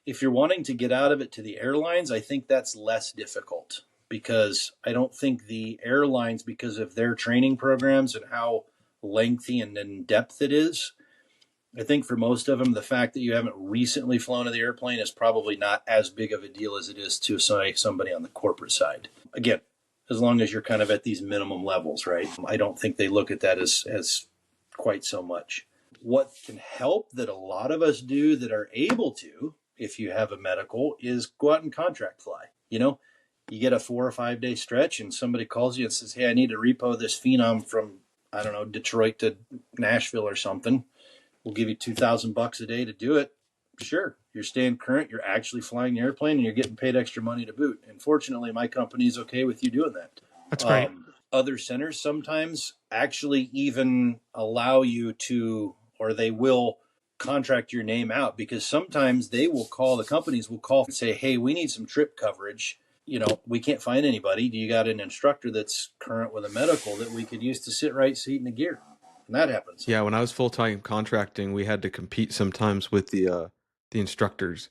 If you're wanting to get out of it to the airlines, I think that's less difficult, because I don't think the airlines, because of their training programs and how lengthy and in depth it is, I think for most of them, the fact that you haven't recently flown in the airplane is probably not as big of a deal as it is to somebody on the corporate side. Again, as long as you're kind of at these minimum levels, right? I don't think they look at that as quite so much. What can help that a lot of us do that are able to, if you have a medical, is go out and contract fly. You know, you get a 4 or 5 day stretch and somebody calls you and says, hey, I need to repo this phenom from, I don't know, Detroit to Nashville or something. We'll give you $2,000 a day to do it. Sure, you're staying current, you're actually flying the airplane, and you're getting paid extra money to boot. And fortunately, my company is okay with you doing that. That's great. Other centers sometimes actually even allow you to, or they will contract your name out, because sometimes they will call, the companies will call and say, hey, we need some trip coverage. You know, we can't find anybody. Do you got an instructor that's current with a medical that we could use to sit right seat in the gear? And that happens. Yeah, when I was full-time contracting, we had to compete sometimes with the instructors,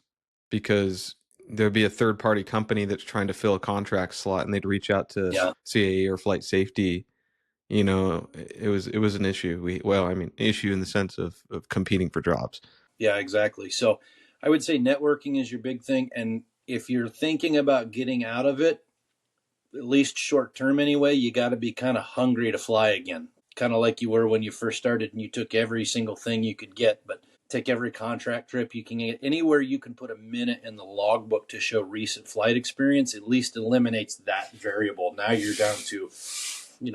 because there'd be a third-party company that's trying to fill a contract slot, and they'd reach out to CAA or flight safety. You know, it was an issue. Issue in the sense of competing for jobs. Yeah, exactly. So I would say networking is your big thing. And if you're thinking about getting out of it, at least short term anyway, you got to be kind of hungry to fly again. Kind of like you were when you first started and you took every single thing you could get, but take every contract trip you can get. Anywhere you can put a minute in the logbook to show recent flight experience, at least eliminates that variable. Now you're down to,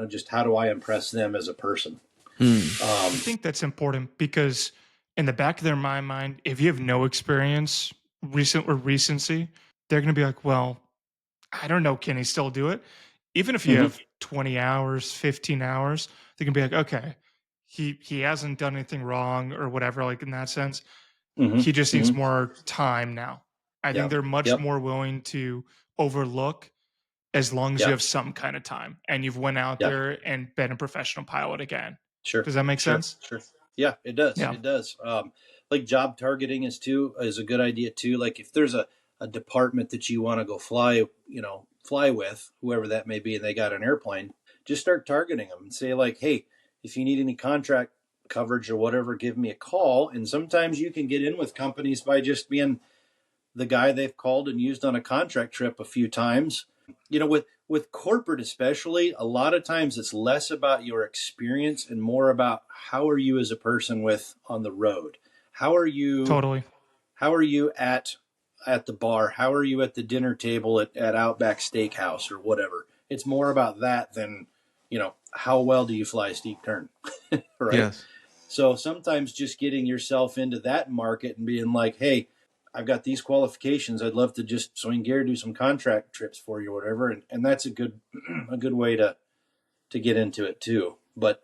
just how do I impress them as a person? I think that's important, because in the back of their mind, if you have no experience, recency, they're going to be like, well, I don't know, can he still do it? Even if you have 20 hours, 15 hours, they can be like, okay, he hasn't done anything wrong or whatever, like in that sense. He just needs more time now. I think they're much more willing to overlook, as long as you have some kind of time and you've went out there and been a professional pilot again. Sure. Does that make sense? Sure. Yeah, it does. Yeah. It does. Like job targeting is a good idea too. Like if there's a department that you want to go fly with, whoever that may be, and they got an airplane, just start targeting them and say like, hey, if you need any contract coverage or whatever, give me a call. And sometimes you can get in with companies by just being the guy they've called and used on a contract trip a few times. With corporate especially, a lot of times it's less about your experience and more about how are you as a person on the road. How are you at the bar? How are you at the dinner table at Outback Steakhouse or whatever? It's more about that than, how well do you fly a steep turn? Right? Yes. So sometimes just getting yourself into that market and being like, hey, I've got these qualifications. I'd love to just swing gear, do some contract trips for you or whatever. And that's a good way to get into it too. But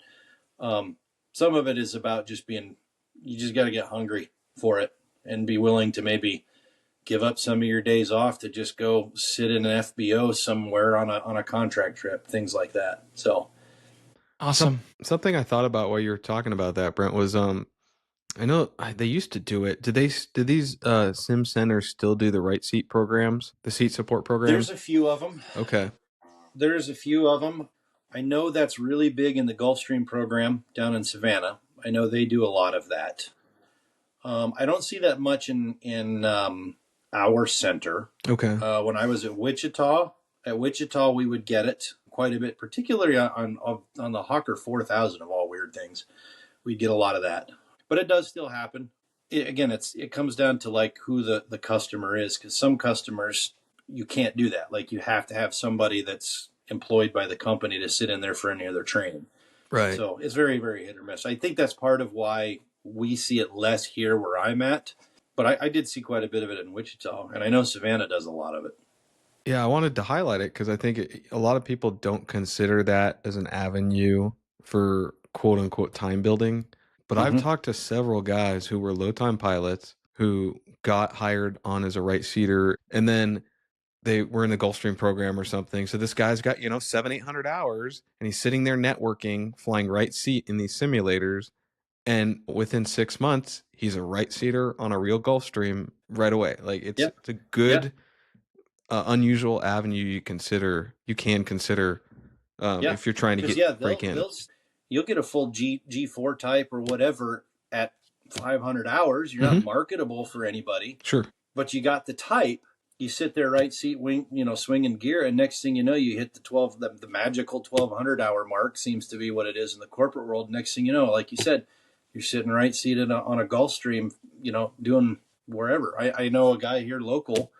some of it is about just you just got to get hungry for it and be willing to maybe give up some of your days off to just go sit in an FBO somewhere on a contract trip, things like that. So awesome. Something I thought about while you were talking about that, Brent, was I know they used to do it. Did these sim centers still do the right seat programs, the seat support programs? There's a few of them. Okay. There's a few of them. I know that's really big in the Gulfstream program down in Savannah. I know they do a lot of that. I don't see that much in our center. Okay. When I was at Wichita we would get it quite a bit, particularly on the Hawker 4000 of all weird things. We'd get a lot of that, but it does still happen. It comes down to like who the customer is, because some customers you can't do that. Like you have to have somebody that's employed by the company to sit in there for any of their training. Right. So it's very, very hit or miss. I think that's part of why we see it less here where I'm at. But I did see quite a bit of it in Wichita, and I know Savannah does a lot of it. Yeah, I wanted to highlight it because I think a lot of people don't consider that as an avenue for quote unquote time building. But I've talked to several guys who were low time pilots who got hired on as a right seater, and then they were in the Gulfstream program or something. So this guy's got, 700-800 hours, and he's sitting there networking, flying right seat in these simulators. And within 6 months, he's a right seater on a real Gulfstream right away. Like it's a good, unusual avenue you can consider if you're trying to break in. You'll get a full G4 type or whatever at 500 hours. You're not marketable for anybody. Sure. But you got the type. You sit there, right seat, swinging gear, and next thing you know, you hit the magical 1,200 hour mark. Seems to be what it is in the corporate world. Next thing you know, like you said, you're sitting right seated on a Gulfstream, doing wherever. I know a guy here local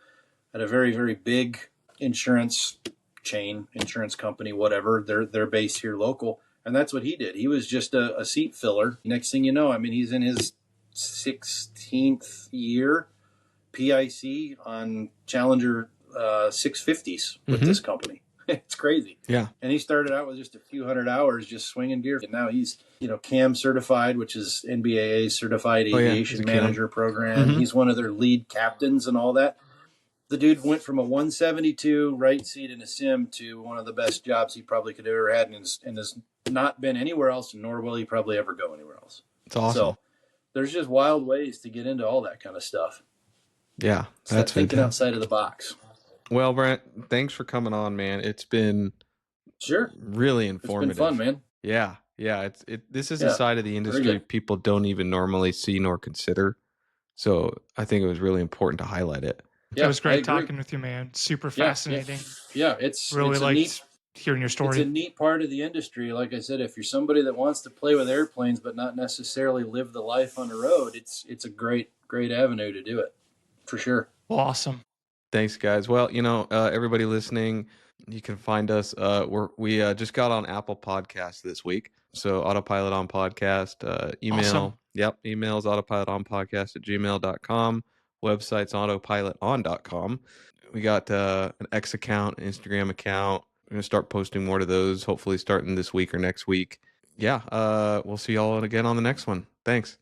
at a very, very big insurance chain, insurance company, whatever. They're based here local, and that's what he did. He was just a seat filler. Next thing you know, he's in his 16th year PIC on Challenger 650s with this company. It's crazy. Yeah. And he started out with just a few hundred hours just swinging gear. And now he's, CAM certified, which is NBAA certified aviation manager program. He's one of their lead captains and all that. The dude went from a 172 right seat in a sim to one of the best jobs he probably could have ever had, and has not been anywhere else, nor will he probably ever go anywhere else. It's awesome. So there's just wild ways to get into all that kind of stuff. Yeah, that's thinking outside of the box. Well, Brent, thanks for coming on, man. It's been really informative. It's been fun, man. Yeah. This is a side of the industry people don't even normally see nor consider. So I think it was really important to highlight it. Yeah, it was great talking with you, man. Super fascinating. Yeah, it's really liked hearing your story. It's a neat part of the industry. Like I said, if you're somebody that wants to play with airplanes but not necessarily live the life on the road, it's a great avenue to do it. For sure. Awesome. Thanks, guys. Well, everybody listening, you can find us. We just got on Apple Podcasts this week. So Autopilot on Podcast, email. Awesome. Yep. Emails autopilotonpodcast@gmail.com. Website's autopiloton.com. We got an X account, an Instagram account. We're going to start posting more to those, hopefully starting this week or next week. Yeah. We'll see y'all again on the next one. Thanks.